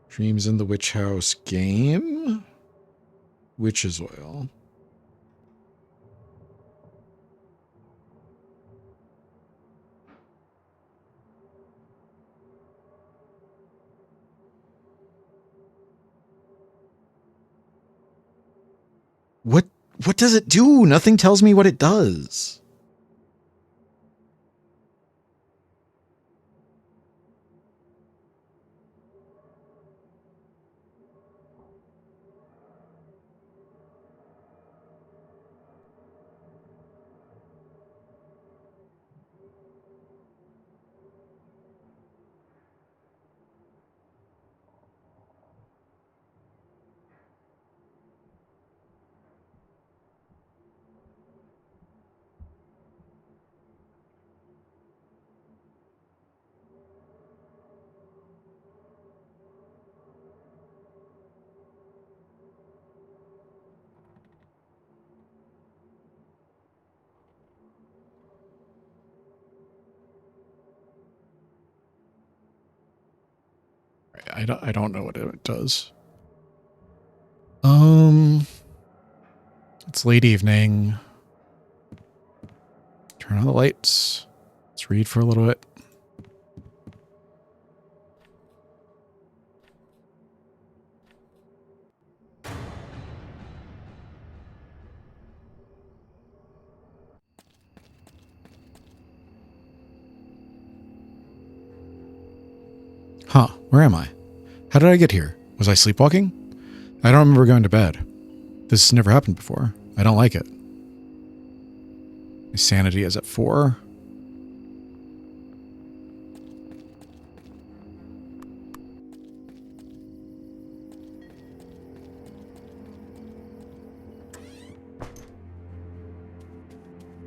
Dreams in the Witch House game. Witch's oil. What does it do? Nothing tells me what it does. I don't know what it does. It's late evening. Turn on the lights. Let's read for a little bit. Where am I? How did I get here? Was I sleepwalking? I don't remember going to bed. This has never happened before. I don't like it. My sanity is at 4.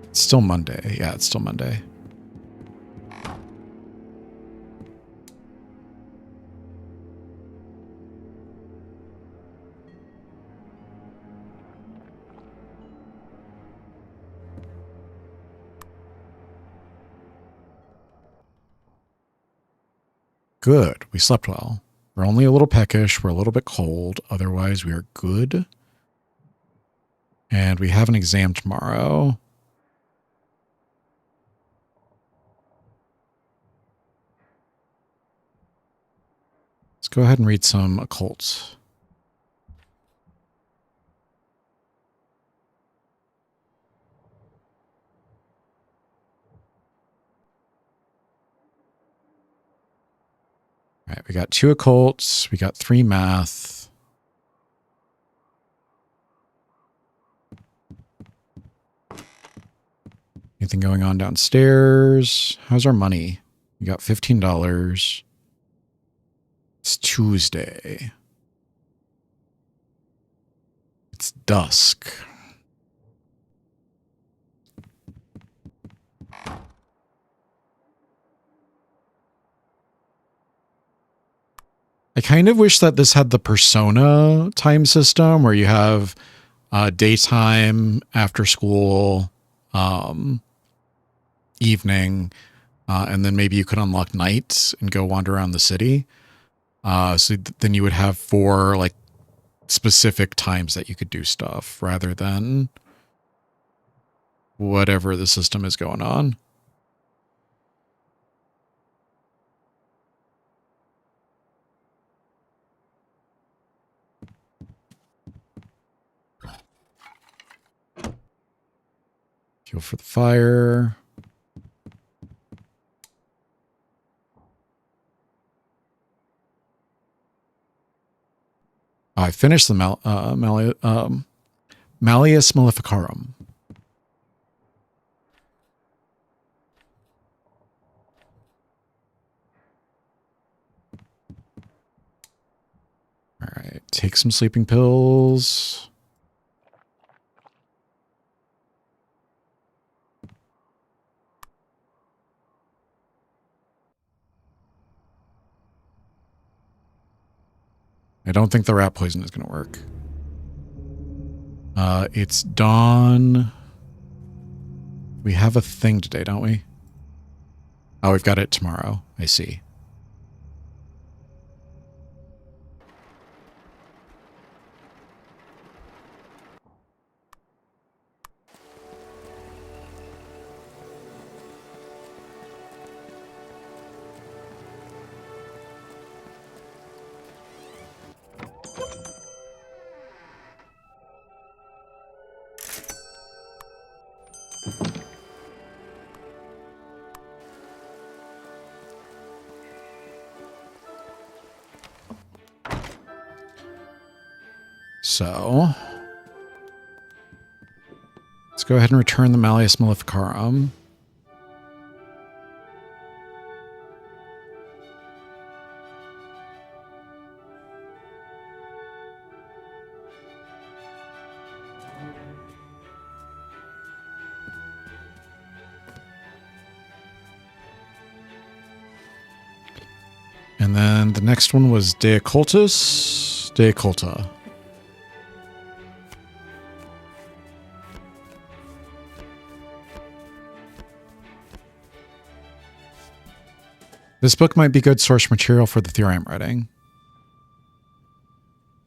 It's still Monday. Yeah, it's still Monday. Good. We slept well. We're only a little peckish. We're a little bit cold. Otherwise, we are good. And we have an exam tomorrow. Let's go ahead and read some occult. All right, we got 2 occults. We got 3 math. Anything going on downstairs? How's our money? We got $15. It's Tuesday. It's dusk. I kind of wish that this had the Persona time system where you have daytime, after school, evening, and then maybe you could unlock night and go wander around the city. So then you would have 4 like specific times that you could do stuff rather than whatever the system is going on. Fuel for the fire. I finished the Malleus Maleficarum. All right, take some sleeping pills. I don't think the rat poison is going to work. It's dawn. We have a thing today, don't we? Oh, we've got it tomorrow. I see. So, let's go ahead and return the Malleus Maleficarum. And then the next one was De Occultis, De Occulta. This book might be good source material for the theory I'm writing.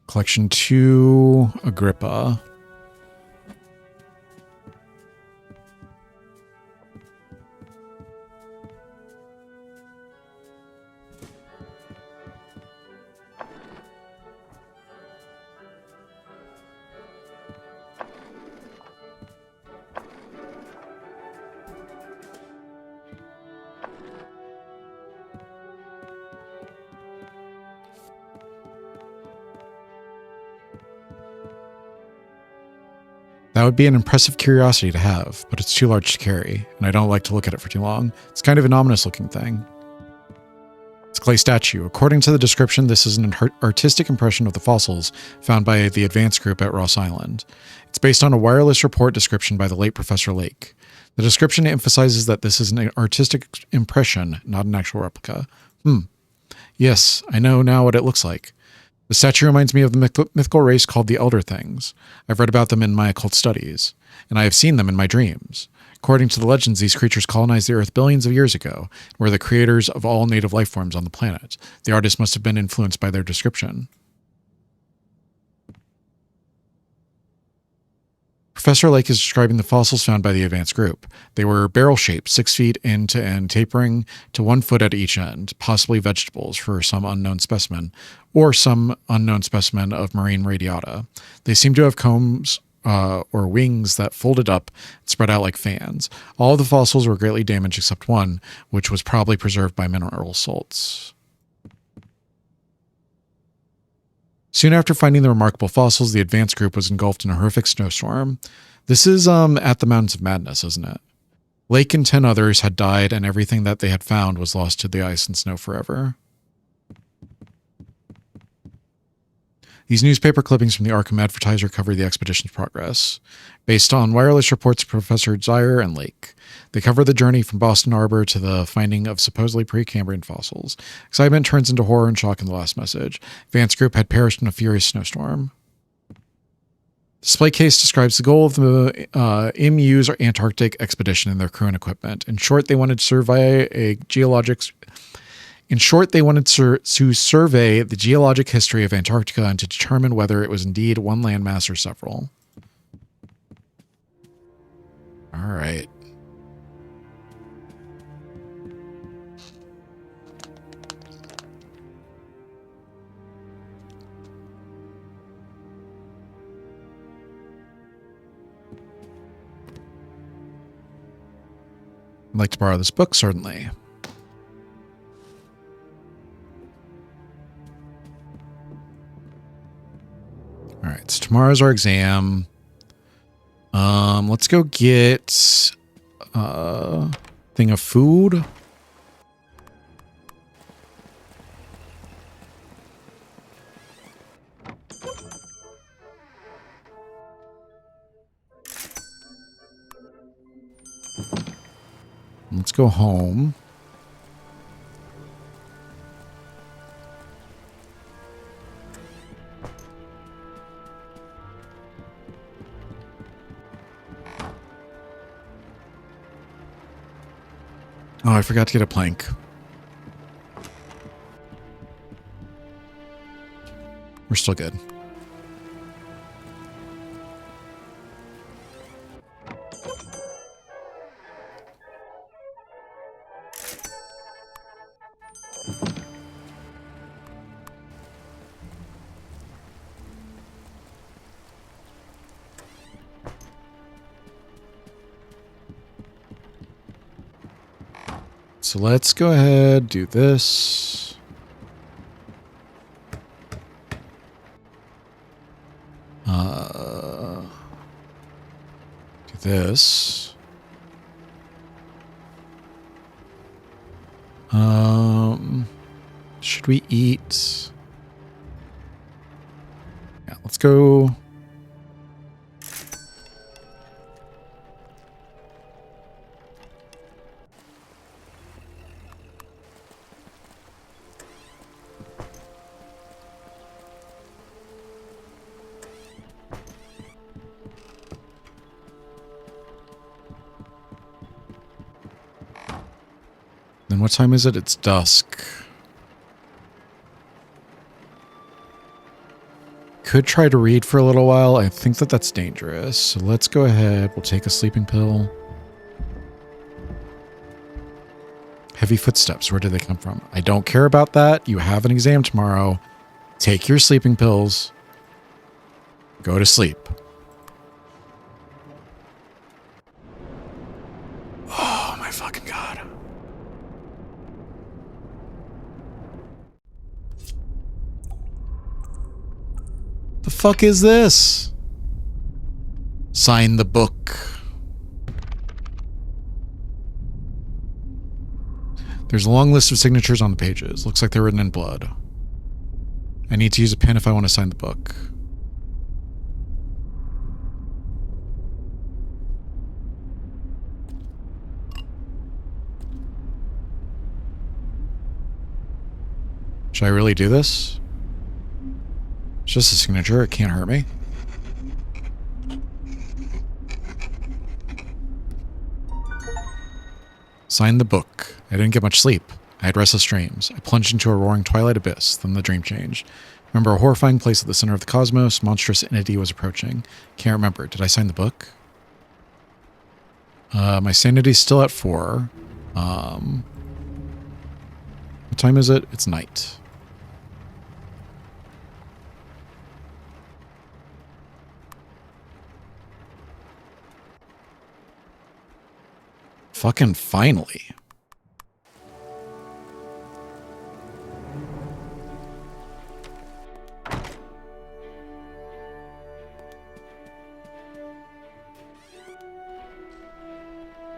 Collection 2, Agrippa. That would be an impressive curiosity to have, but it's too large to carry, and I don't like to look at it for too long. It's kind of an ominous looking thing. It's a clay statue. According to the description, this is an artistic impression of the fossils found by the advanced group at Ross Island. It's based on a wireless report description by the late Professor Lake. The description emphasizes that this is an artistic impression, not an actual replica. Yes, I know now what it looks like. The statue reminds me of the mythical race called the Elder Things. I've read about them in my occult studies, and I have seen them in my dreams. According to the legends, these creatures colonized the Earth billions of years ago and were the creators of all native life forms on the planet. The artist must have been influenced by their description. Professor Lake is describing the fossils found by the advanced group. They were barrel-shaped, 6 feet end to end, tapering to 1 foot at each end, possibly vegetables for some unknown specimen, or some unknown specimen of marine radiata. They seem to have combs or wings that folded up and spread out like fans. All of the fossils were greatly damaged except one, which was probably preserved by mineral salts. Soon after finding the remarkable fossils, the advanced group was engulfed in a horrific snowstorm. This is at the Mountains of Madness, isn't it? Lake and 10 others had died, and everything that they had found was lost to the ice and snow forever. These newspaper clippings from the Arkham Advertiser cover the expedition's progress, based on wireless reports of Professor Zire and Lake. They cover the journey from Boston Harbor to the finding of supposedly Precambrian fossils. Excitement turns into horror and shock in the last message. Advanced group had perished in a furious snowstorm. Display case describes the goal of the MU's Antarctic expedition and their crew and equipment. In short, they wanted to survey the geologic history of Antarctica and to determine whether it was indeed one landmass or several. All right. I'd like to borrow this book, certainly. All right, so tomorrow's our exam. Let's go get a thing of food. Let's go home. Oh, I forgot to get a plank. We're still good. So let's go ahead, do this. Do this. Should we eat? Yeah, let's go. Then what time is it? It's dusk. Could try to read for a little while. I think that that's dangerous. So let's go ahead. We'll take a sleeping pill. Heavy footsteps. Where do they come from? I don't care about that. You have an exam tomorrow. Take your sleeping pills. Go to sleep. Oh my fucking God. The fuck is this? Sign the book. There's a long list of signatures on the pages. Looks like they're written in blood. I need to use a pen if I want to sign the book. Should I really do this? It's just a signature. It can't hurt me. Sign the book. I didn't get much sleep. I had restless dreams. I plunged into a roaring twilight abyss. Then the dream changed. Remember a horrifying place at the center of the cosmos. Monstrous entity was approaching. Can't remember. Did I sign the book? My sanity's still at 4. What time is it? It's night. Fucking finally.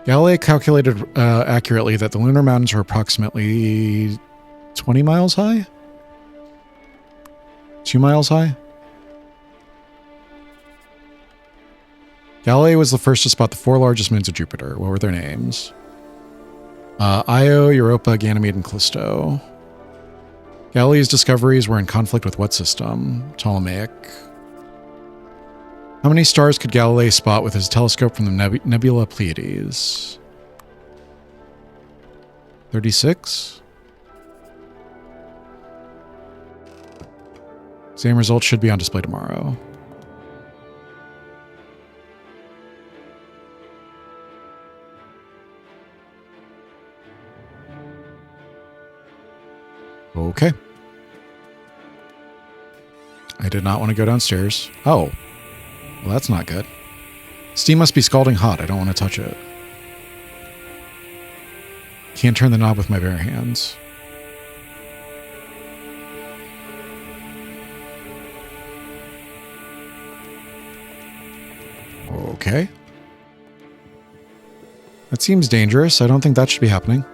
Galilei calculated accurately that the lunar mountains were approximately 20 miles high? 2 miles high? Galilei was the first to spot the 4 largest moons of Jupiter. What were their names? Io, Europa, Ganymede, and Callisto. Galilei's discoveries were in conflict with what system? Ptolemaic. How many stars could Galilei spot with his telescope from the nebula Pleiades? 36? Same results should be on display tomorrow. Okay. I did not want to go downstairs. Oh. Well, that's not good. Steam must be scalding hot. I don't want to touch it. Can't turn the knob with my bare hands. Okay. That seems dangerous. I don't think that should be happening.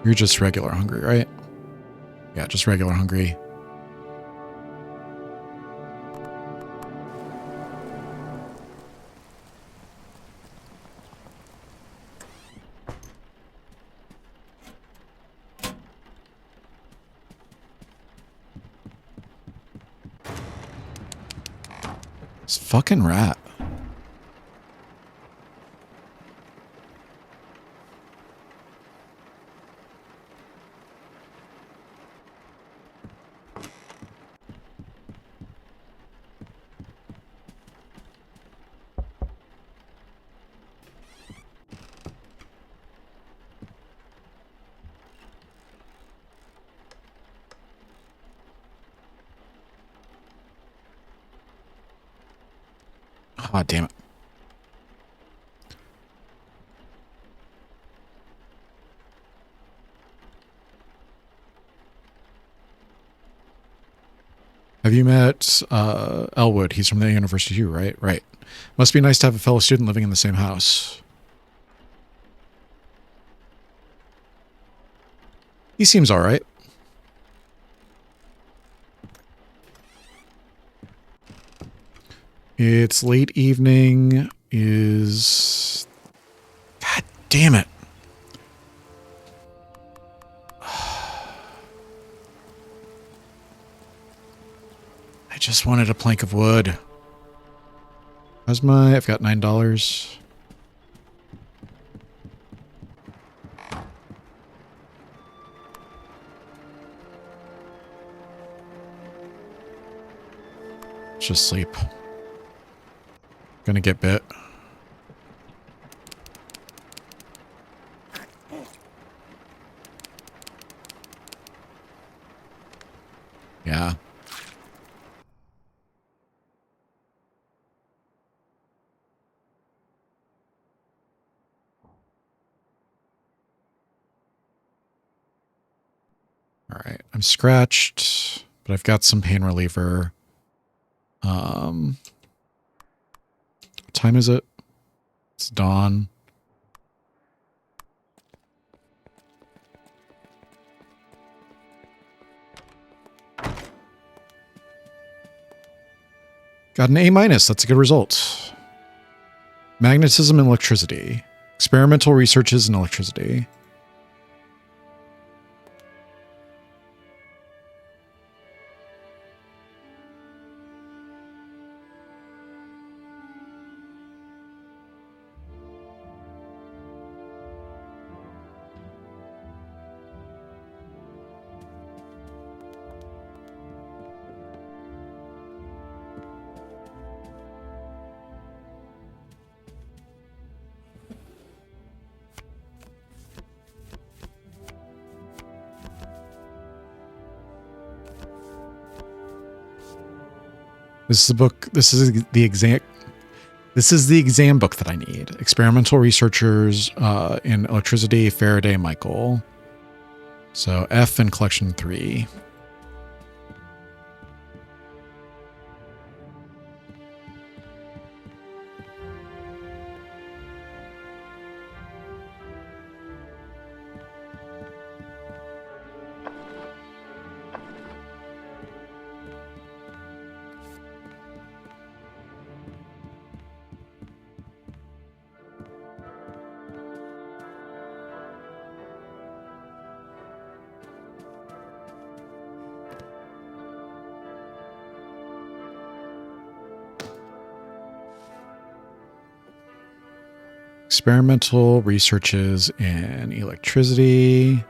You're just regular hungry, right? Yeah, just regular hungry. This fucking rat. Oh, damn it. Have you met Elwood? He's from the university too, right? Right. Must be nice to have a fellow student living in the same house. He seems all right. It's late evening. God damn it. I just wanted a plank of wood. I've got $9. Just sleep. Gonna get bit. All right, I'm scratched, but I've got some pain reliever. What time is it? It's dawn. Got an A-. That's a good result. Magnetism and electricity. Experimental researches in electricity. This is the book. This is the exam. This is the exam book that I need. Experimental researchers in electricity, Faraday, Michael. So F in collection 3. Experimental researches in electricity.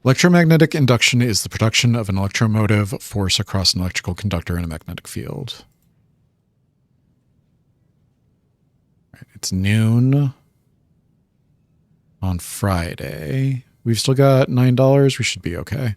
Electromagnetic induction is the production of an electromotive force across an electrical conductor in a magnetic field. It's noon on Friday. We've still got $9. We should be okay.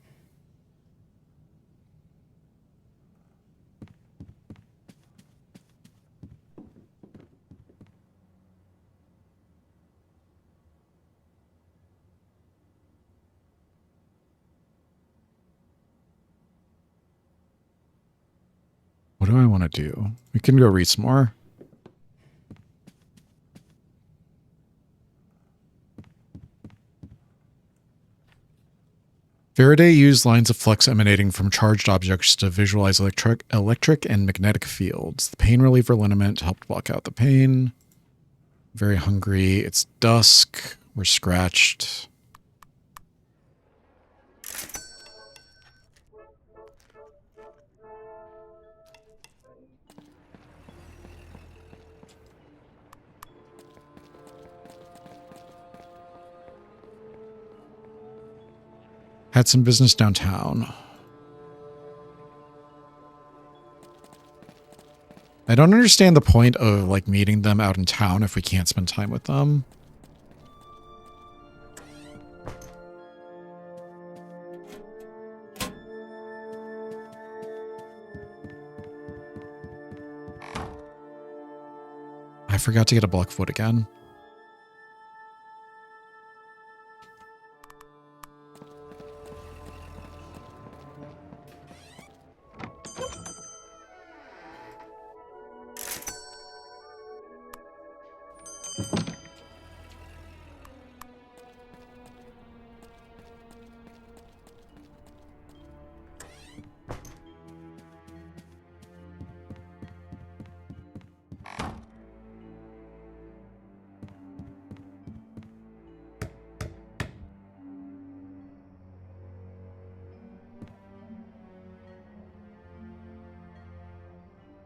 What do I want to do? We can go read some more. Faraday used lines of flux emanating from charged objects to visualize electric and magnetic fields. The pain reliever liniment helped block out the pain. Very hungry. It's dusk. We're scratched. Had some business downtown. I don't understand the point of like meeting them out in town if we can't spend time with them. I forgot to get a block of wood again.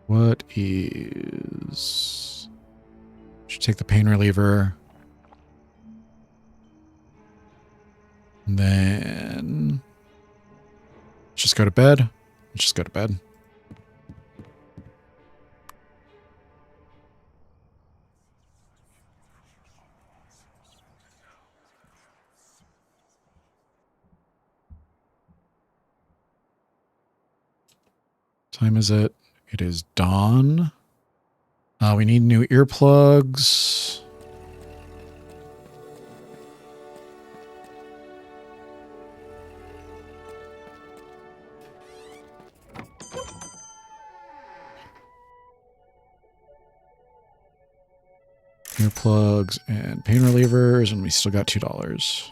What is... Should take the pain reliever. And then... Let's just go to bed. Let's just go to bed. time is it? It is dawn. We need new earplugs. Earplugs and pain relievers, and we still got $2.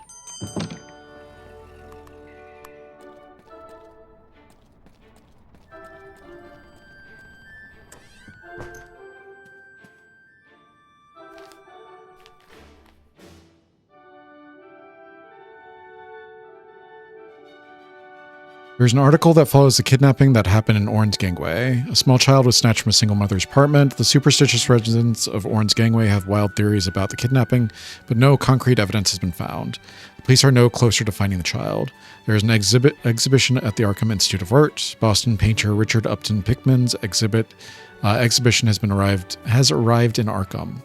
There's an article that follows the kidnapping that happened in Oran's Gangway. A small child was snatched from a single mother's apartment. The superstitious residents of Oran's Gangway have wild theories about the kidnapping, but no concrete evidence has been found. The police are no closer to finding the child. There is an exhibition at the Arkham Institute of Art. Boston painter Richard Upton Pickman's exhibition has arrived in Arkham.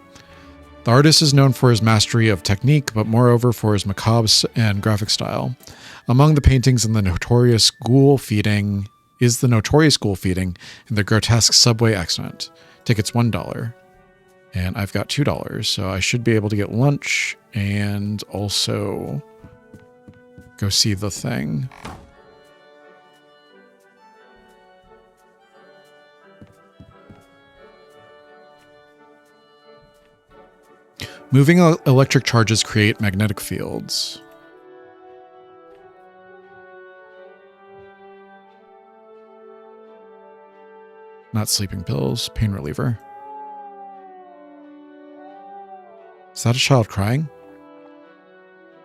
The artist is known for his mastery of technique, but moreover for his macabre and graphic style. Among the paintings in the notorious ghoul feeding and the grotesque subway accident. Tickets $1. And I've got $2, so I should be able to get lunch and also go see the thing. Moving electric charges create magnetic fields. Not sleeping pills, pain reliever. Is that a child crying?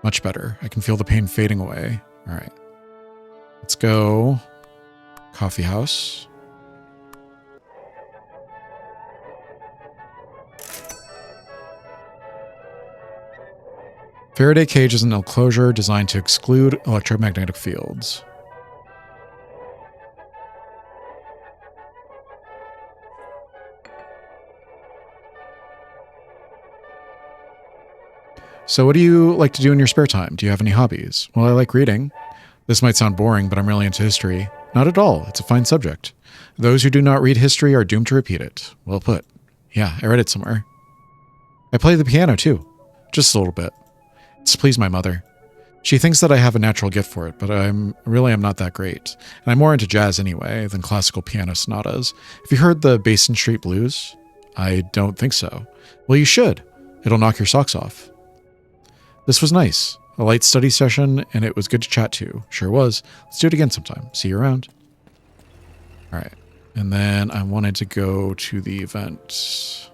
Much better. I can feel the pain fading away. All right. Let's go. Coffee house. Faraday cage is an enclosure designed to exclude electromagnetic fields. So what do you like to do in your spare time? Do you have any hobbies? Well, I like reading. This might sound boring, but I'm really into history. Not at all. It's a fine subject. Those who do not read history are doomed to repeat it. Well put. Yeah, I read it somewhere. I play the piano too. Just a little bit. It's to please my mother. She thinks that I have a natural gift for it, but I'm not that great. And I'm more into jazz anyway than classical piano sonatas. Have you heard the Basin Street Blues? I don't think so. Well, you should. It'll knock your socks off. This was nice. A light study session, and it was good to chat to. Sure was. Let's do it again sometime. See you around. All right. And then I wanted to go to the event.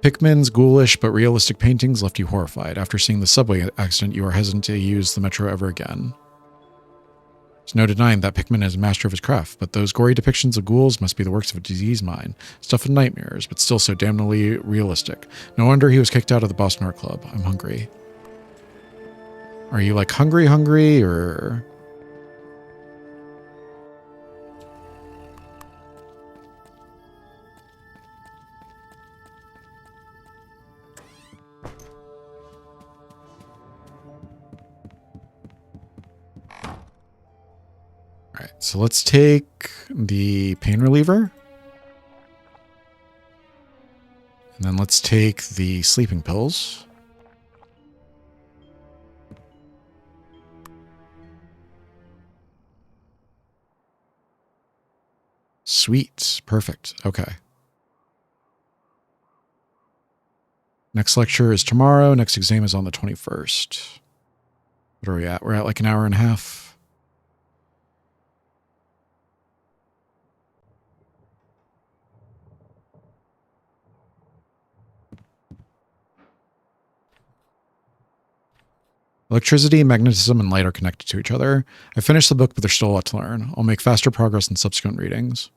Pickman's ghoulish but realistic paintings left you horrified. After seeing the subway accident, you are hesitant to use the metro ever again. There's no denying that Pickman is a master of his craft, but those gory depictions of ghouls must be the works of a diseased mind. Stuff of nightmares, but still so damnably realistic. No wonder he was kicked out of the Boston Art Club. I'm hungry. Are you like hungry, or... All right, so let's take the pain reliever. And then let's take the sleeping pills. Sweet. Perfect. Okay. Next lecture is tomorrow. Next exam is on the 21st. What are we at? We're at like an hour and a half. Electricity, magnetism, and light are connected to each other. I finished the book, but there's still a lot to learn. I'll make faster progress in subsequent readings.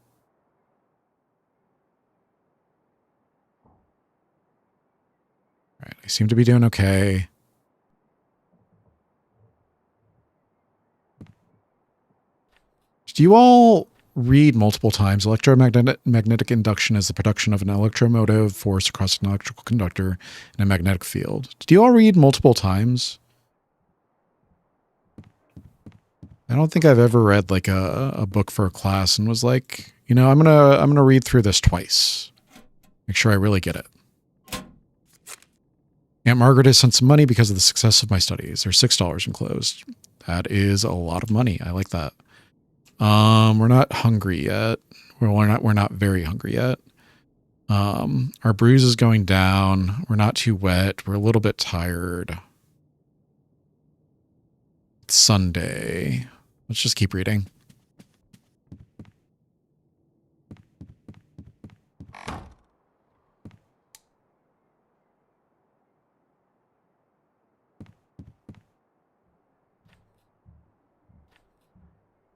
All right, I seem to be doing okay. Do you all read multiple times? Electromagnetic induction is the production of an electromotive force across an electrical conductor in a magnetic field. Do you all read multiple times? I don't think I've ever read like a book for a class and was like, you know, I'm gonna read through this twice. Make sure I really get it. Aunt Margaret has sent some money because of the success of my studies. There's $6 enclosed. That is a lot of money. I like that. We're not hungry yet. We're not very hungry yet. Our bruise is going down. We're not too wet. We're a little bit tired. It's Sunday. Let's just keep reading.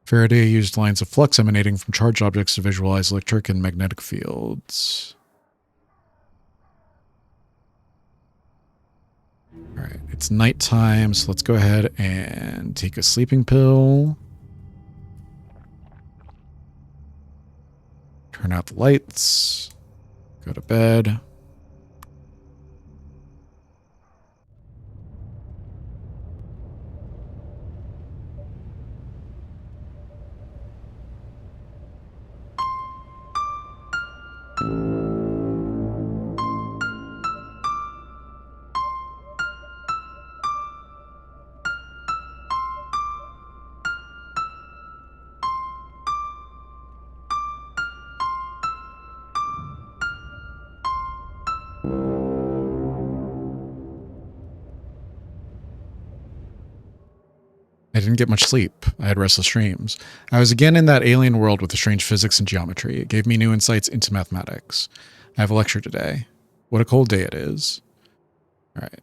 Faraday used lines of flux emanating from charged objects to visualize electric and magnetic fields. All right, it's nighttime, so let's go ahead and take a sleeping pill. Turn out the lights. Go to bed. I didn't get much sleep. I had restless dreams. I was again in that alien world with the strange physics and geometry. It gave me new insights into mathematics. I have a lecture today. What a cold day it is. All right.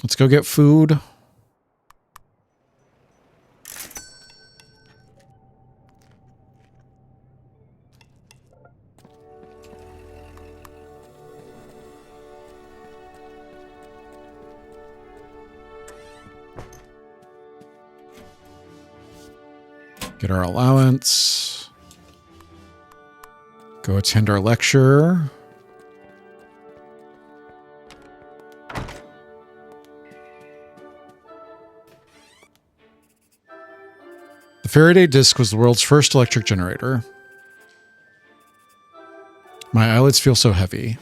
Let's go get food. Get our allowance. Go attend our lecture. The Faraday disc was the world's first electric generator. My eyelids feel so heavy.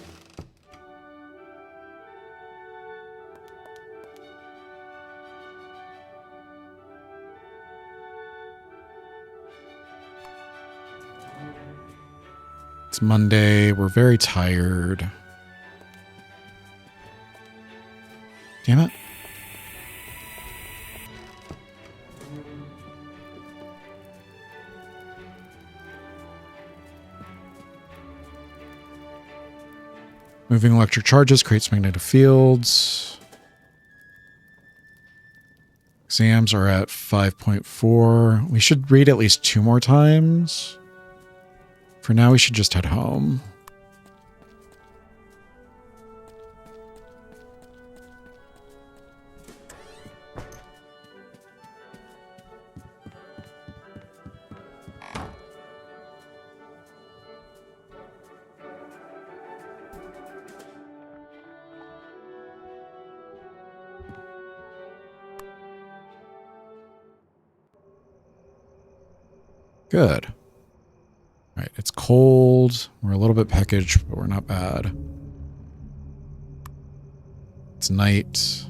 It's Monday. We're very tired. Damn it. Moving electric charges creates magnetic fields. Exams are at 5.4. We should read at least 2 more times. For now, we should just head home. Good. All right, it's cold. We're a little bit peckish, but we're not bad. It's night.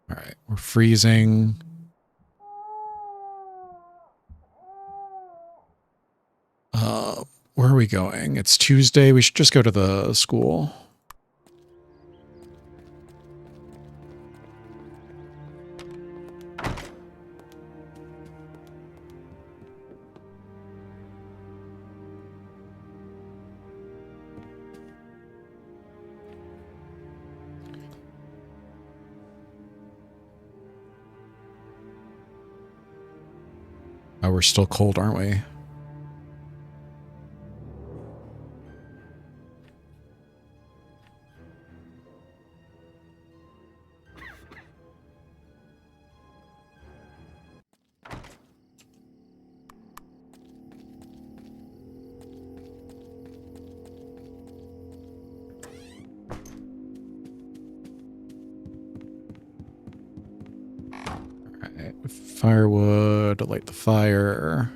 All right, we're freezing. Where are we going? It's Tuesday. We should just go to the school. Oh, we're still cold, aren't we? firewood, light the fire.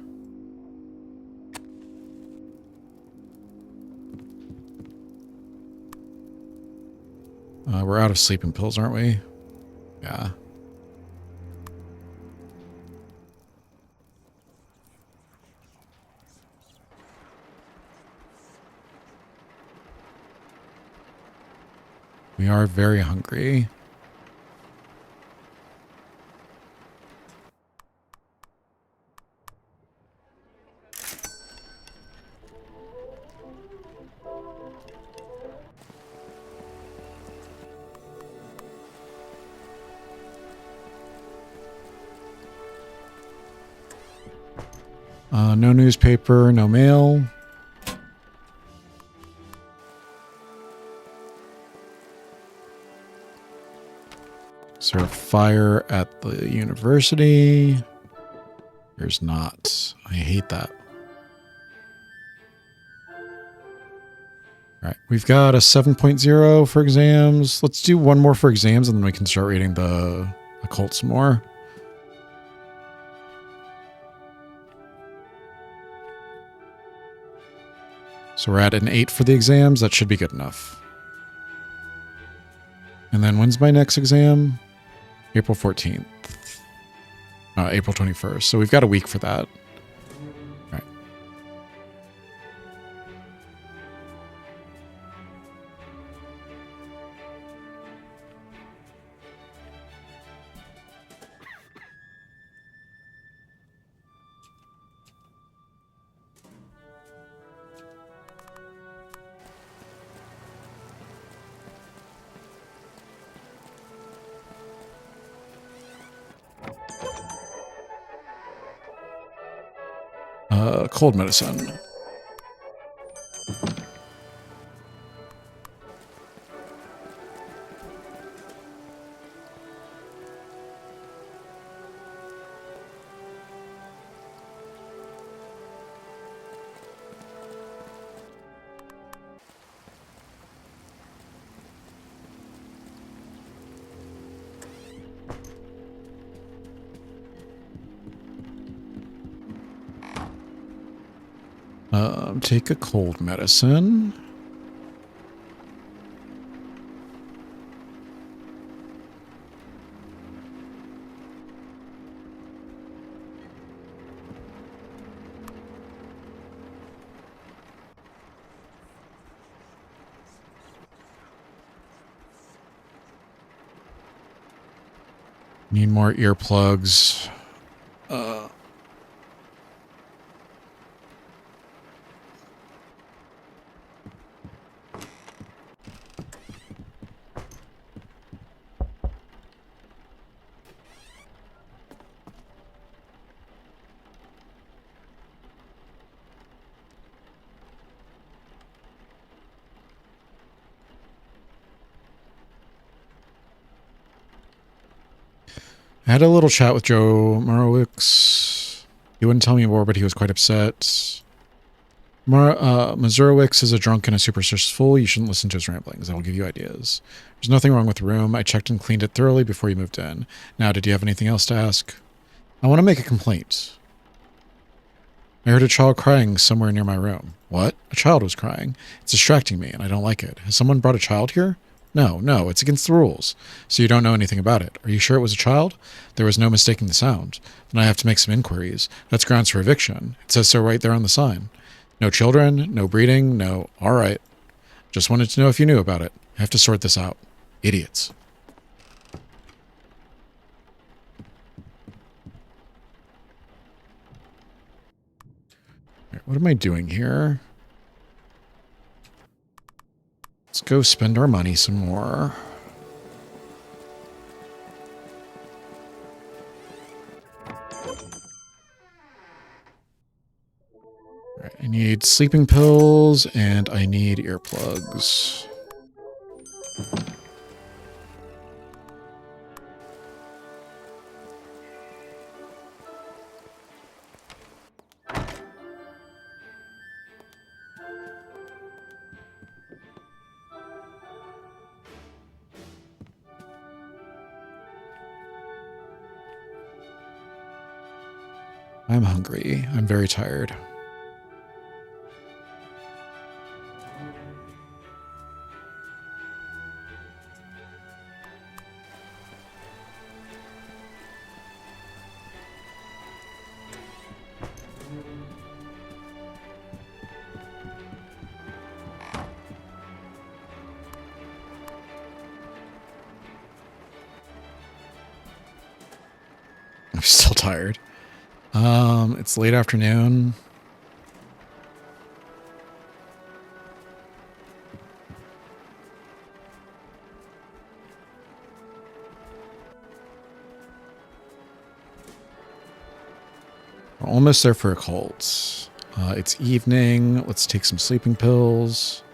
We're out of sleeping pills, aren't we? Yeah. We are very hungry. No newspaper, no mail. Is there a fire at the university? There's not. I hate that. All right, we've got a 7.0 for exams. Let's do one more for exams, and then we can start reading the occult some more. So we're at an 8 for the exams. That should be good enough. And then when's my next exam? April 14th. April 21st. So we've got a week for that. All right. Cold medicine. Take a cold medicine. Need more earplugs. I had a little chat with Joe Marowicz. He wouldn't tell me more, but he was quite upset. Mazurowicz is a drunk and a superstitious fool. You shouldn't listen to his ramblings. I will give you ideas. There's nothing wrong with the room. I checked and cleaned it thoroughly before you moved in. Now, did you have anything else to ask? I want to make a complaint. I heard a child crying somewhere near my room. What? A child was crying. It's distracting me, and I don't like it. Has someone brought a child here? No, it's against the rules. So you don't know anything about it. Are you sure it was a child? There was no mistaking the sound. Then I have to make some inquiries. That's grounds for eviction. It says so right there on the sign. No children, no breeding, no... All right. Just wanted to know if you knew about it. I have to sort this out. Idiots. Right, what am I doing here? Let's go spend our money some more. Right, I need sleeping pills and I need earplugs. I'm hungry. I'm very tired. I'm still tired. It's late afternoon. We're almost there for a cult. It's evening. Let's take some sleeping pills.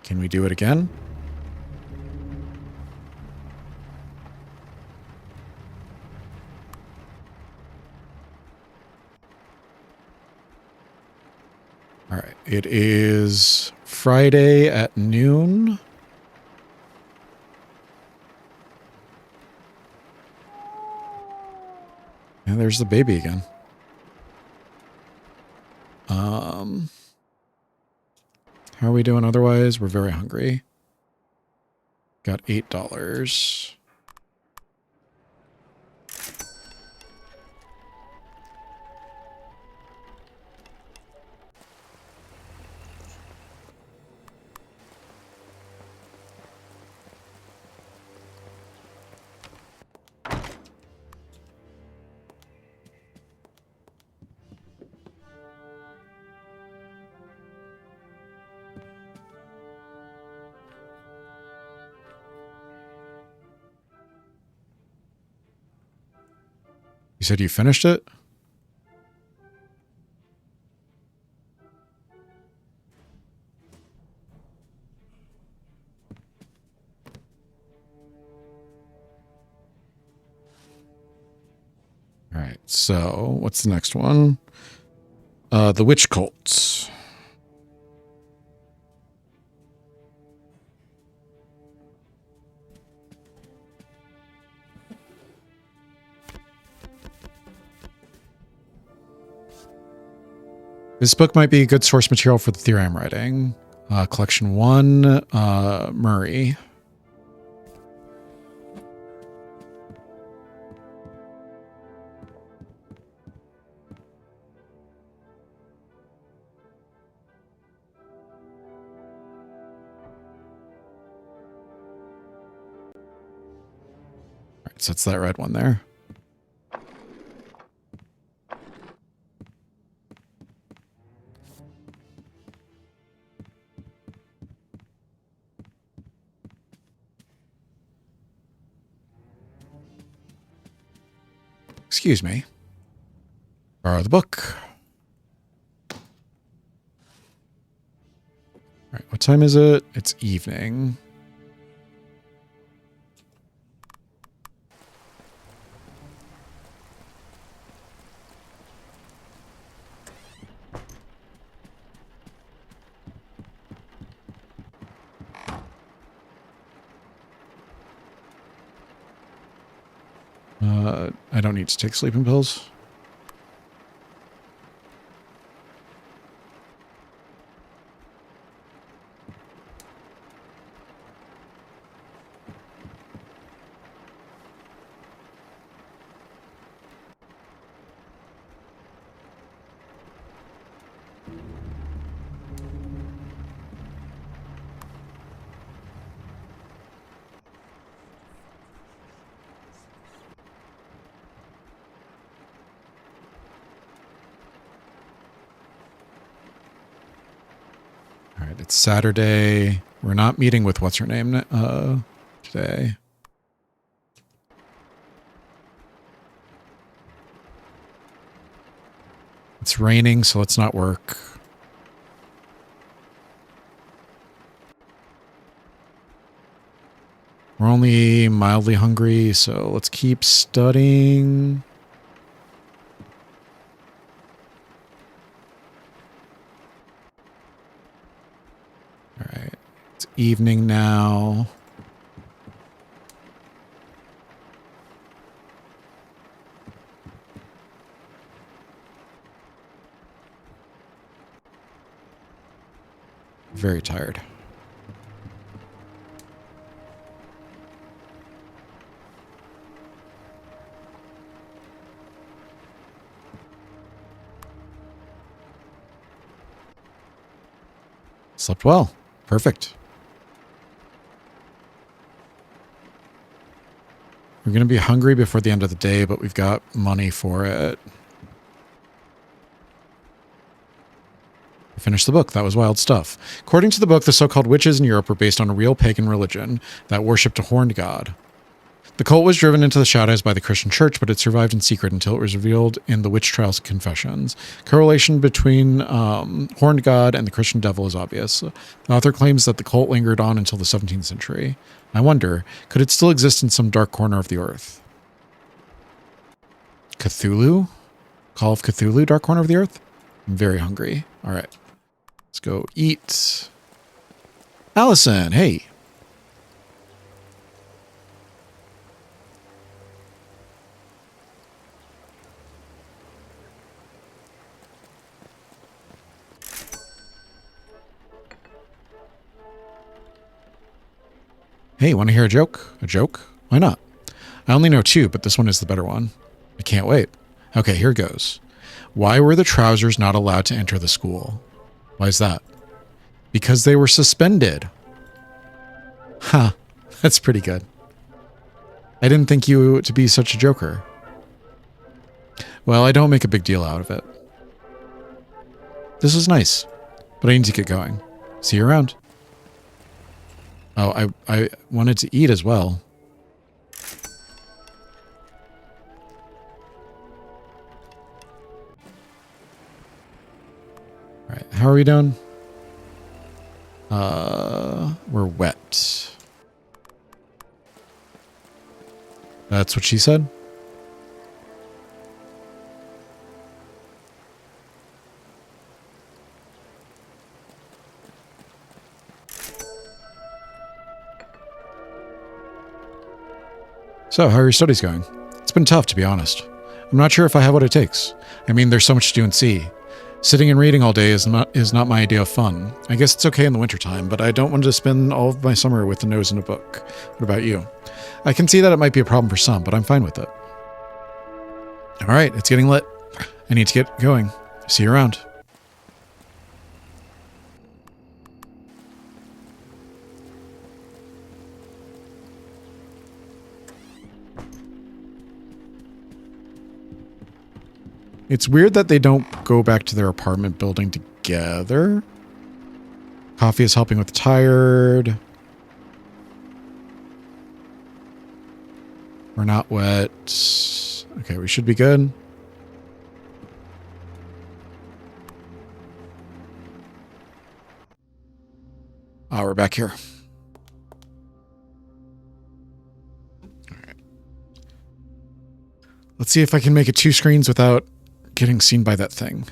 Can we do it again? All right. It is Friday at noon. And there's the baby again. How are we doing otherwise? We're very hungry. Got $8. You said you finished it? All right, so what's the next one? The witch cults. This book might be a good source material for the theory I'm writing. Collection 1, Murray. All right, so it's that red one there. Excuse me. Borrow the book. All right, what time is it? It's evening. I don't need to take sleeping pills. All right, it's Saturday. We're not meeting with what's her name today. It's raining, so let's not work. We're only mildly hungry, so let's keep studying. evening now. Very tired. Slept well. Perfect. We're going to be hungry before the end of the day, but we've got money for it. I finished the book. That was wild stuff. According to the book, the so-called witches in Europe were based on a real pagan religion that worshipped a horned god. The cult was driven into the shadows by the Christian church, but it survived in secret until it was revealed in the witch trials confessions. Correlation between horned god and the Christian devil is obvious. The author claims that the cult lingered on until the 17th century. I wonder, could it still exist in some dark corner of the earth? Cthulhu? Call of Cthulhu, dark corner of the earth? I'm very hungry. All right. Let's go eat. Allison, hey. Hey, want to hear a joke? A joke? Why not? I only know two, but this one is the better one. I can't wait. Okay, here goes. Why were the trousers not allowed to enter the school? Why is that? Because they were suspended. Huh, that's pretty good. I didn't think you to be such a joker. Well, I don't make a big deal out of it. This was nice, but I need to get going. See you around. Oh, I wanted to eat as well. All right, how are we doing? We're wet. That's what she said? So, how are your studies going? It's been tough, to be honest. I'm not sure if I have what it takes. I mean, there's so much to do and see. Sitting and reading all day is not my idea of fun. I guess it's okay in the wintertime, but I don't want to spend all of my summer with a nose in a book. What about you? I can see that it might be a problem for some, but I'm fine with it. All right, it's getting lit. I need to get going. See you around. It's weird that they don't go back to their apartment building together. Coffee is helping with the tired. We're not wet. Okay, we should be good. Oh, we're back here. All right. Let's see if I can make it 2 screens without getting seen by that thing.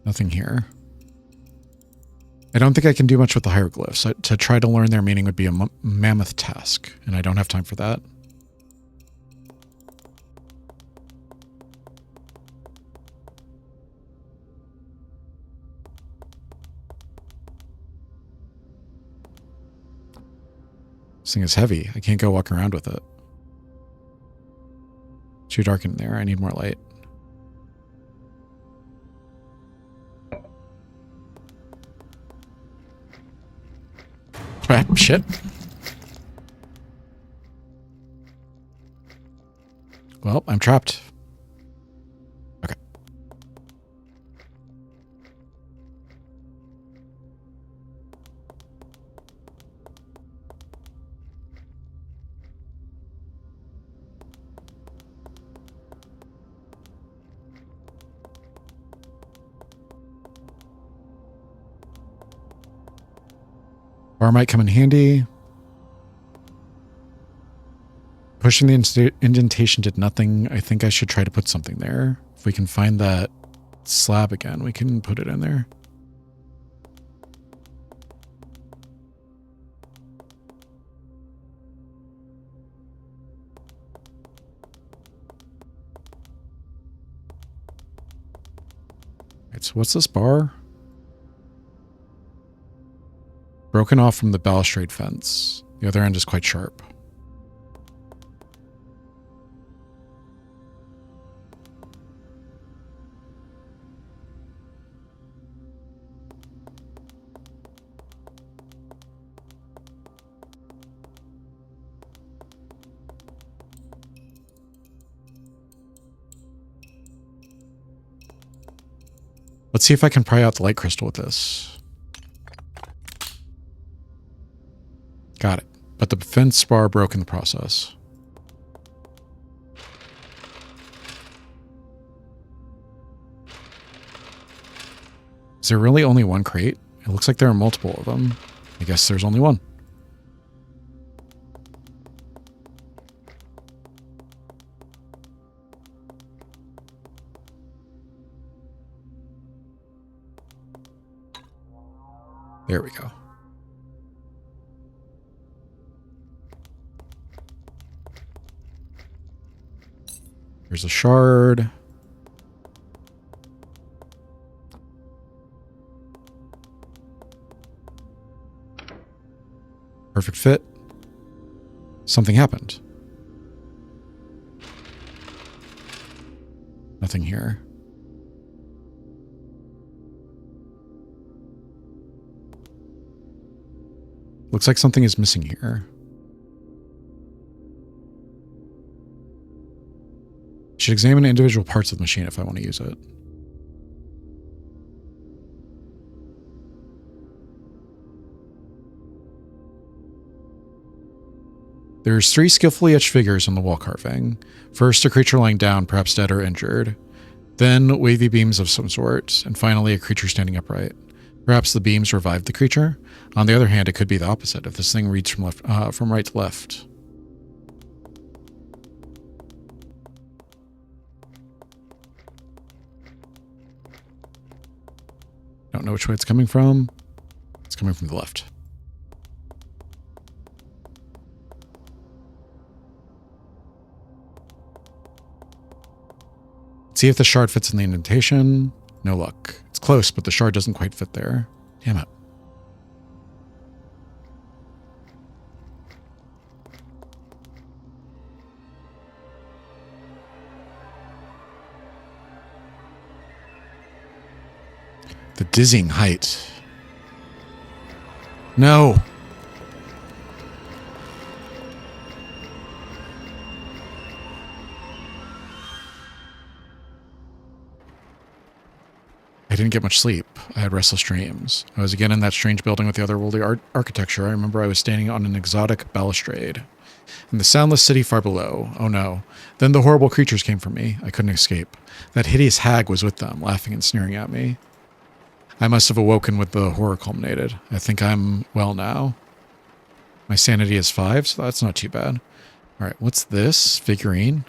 Nothing here. I don't think I can do much with the hieroglyphs. To try to learn their meaning would be a mammoth task, and I don't have time for that. This thing is heavy. I can't go walk around with it. Too dark in there. I need more light. Ah, shit. Well, I'm trapped. Okay. Bar might come in handy. Pushing the indentation did nothing. I think I should try to put something there. If we can find that slab again, we can put it in there. Right, so what's this bar? Broken off from the balustrade fence. The other end is quite sharp. Let's see if I can pry out the light crystal with this. Got it. But the fence bar broke in the process. Is there really only one crate? It looks like there are multiple of them. I guess there's only one. There we go. Here's a shard. Perfect fit. Something happened. Nothing here. Looks like something is missing here. Should examine individual parts of the machine if I want to use it. There's 3 skillfully etched figures on the wall carving. First, a creature lying down, perhaps dead or injured. Then, wavy beams of some sort. And finally, a creature standing upright. Perhaps the beams revived the creature. On the other hand, it could be the opposite if this thing reads from right to left. Don't know which way it's coming from. It's coming from the left. See if the shard fits in the indentation. No luck. It's close, but the shard doesn't quite fit there. Damn it. The dizzying height. No. I didn't get much sleep. I had restless dreams. I was again in that strange building with the otherworldly architecture. I remember I was standing on an exotic balustrade. In the soundless city far below. Oh no. Then the horrible creatures came for me. I couldn't escape. That hideous hag was with them, laughing and sneering at me. I must have awoken with the horror culminated. I think I'm well now. My sanity is 5, so that's not too bad. Alright, what's this? Figurine?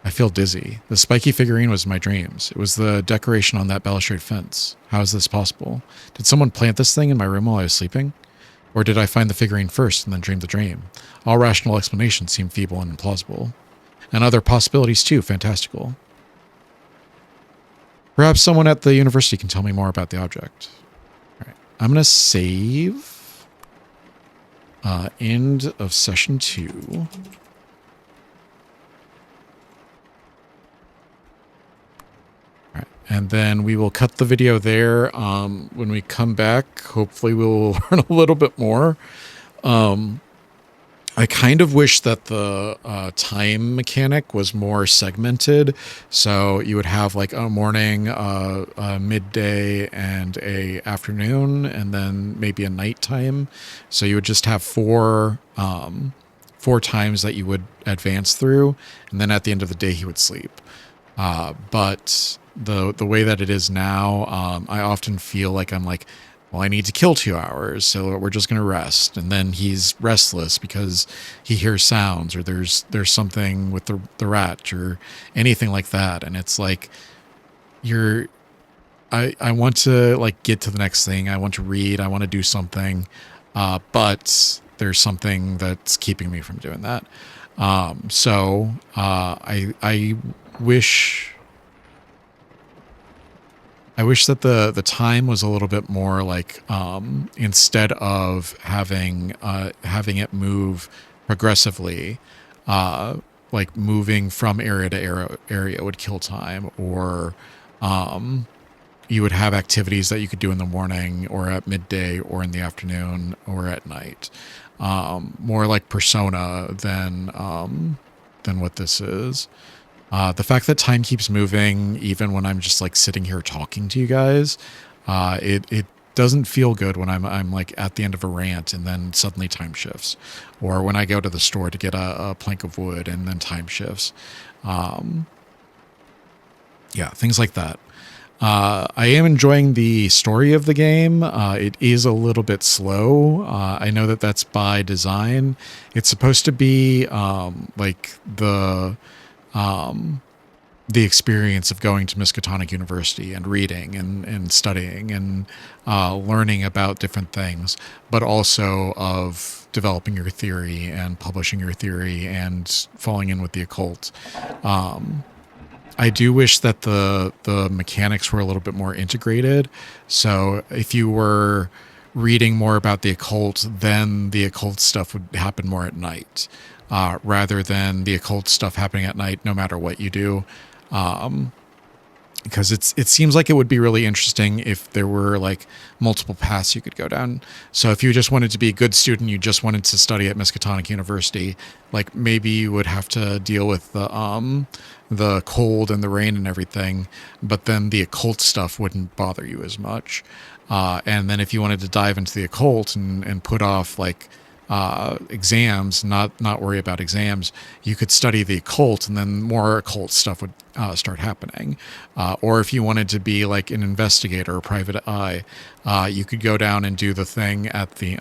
I feel dizzy. The spiky figurine was in my dreams. It was the decoration on that balustrade fence. How is this possible? Did someone plant this thing in my room while I was sleeping? Or did I find the figurine first and then dream the dream? All rational explanations seem feeble and implausible. And other possibilities too, fantastical. Perhaps someone at the university can tell me more about the object. All right, I'm going to save. End of session 2. All right, and then we will cut the video there. When we come back, hopefully we'll learn a little bit more. I kind of wish that the time mechanic was more segmented. So you would have like a morning, a midday, and a afternoon, and then maybe a nighttime. So you would just have four times that you would advance through, and then at the end of the day he would sleep. But the way that it is now, I often feel like I'm like, well, I need to kill 2 hours, so we're just going to rest. And then he's restless because he hears sounds, or there's something with the rat or anything like that. And it's like, I want to like get to the next thing. I want to read. I want to do something. But there's something that's keeping me from doing that. I wish that the time was a little bit more like, instead of having it move progressively, like moving from area to area would kill time, or you would have activities that you could do in the morning or at midday or in the afternoon or at night. More like Persona than what this is. The fact that time keeps moving, even when I'm just like sitting here talking to you guys, it doesn't feel good when I'm like at the end of a rant and then suddenly time shifts, or when I go to the store to get a plank of wood and then time shifts. Yeah, things like that. I am enjoying the story of the game. It is a little bit slow. I know that that's by design. It's supposed to be like the experience of going to Miskatonic University and reading and studying and learning about different things, but also of developing your theory and publishing your theory and falling in with the occult. I do wish that the mechanics were a little bit more integrated. So if you were reading more about the occult, then the occult stuff would happen more at night, rather than the occult stuff happening at night no matter what you do. Because it seems like it would be really interesting if there were like multiple paths you could go down. So if you just wanted to be a good student, you just wanted to study at Miskatonic University, like maybe you would have to deal with the cold and the rain and everything, but then the occult stuff wouldn't bother you as much. And then if you wanted to dive into the occult and put off like exams, not worry about exams, you could study the occult, and then more occult stuff would start happening. Or if you wanted to be like an investigator or private eye, you could go down and do the thing at the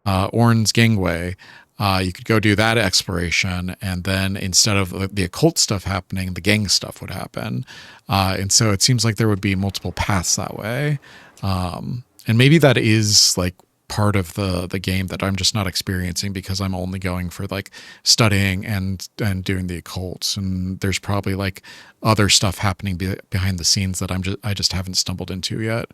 Orn's Gangway. You could go do that exploration, and then instead of the occult stuff happening, the gang stuff would happen. And so it seems like there would be multiple paths that way. And maybe that is like part of the game that I'm just not experiencing because I'm only going for like studying and doing the occults, and there's probably like other stuff happening behind the scenes that I just haven't stumbled into yet.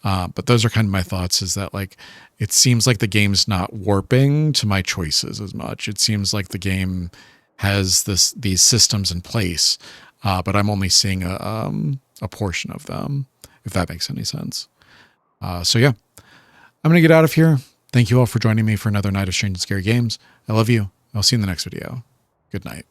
But those are kind of my thoughts, is that like it seems like the game's not warping to my choices as much. It seems like the game has these systems in place, but I'm only seeing a portion of them, if that makes any sense. So yeah. I'm going to get out of here. Thank you all for joining me for another night of Strange and Scary Games. I love you. I'll see you in the next video. Good night.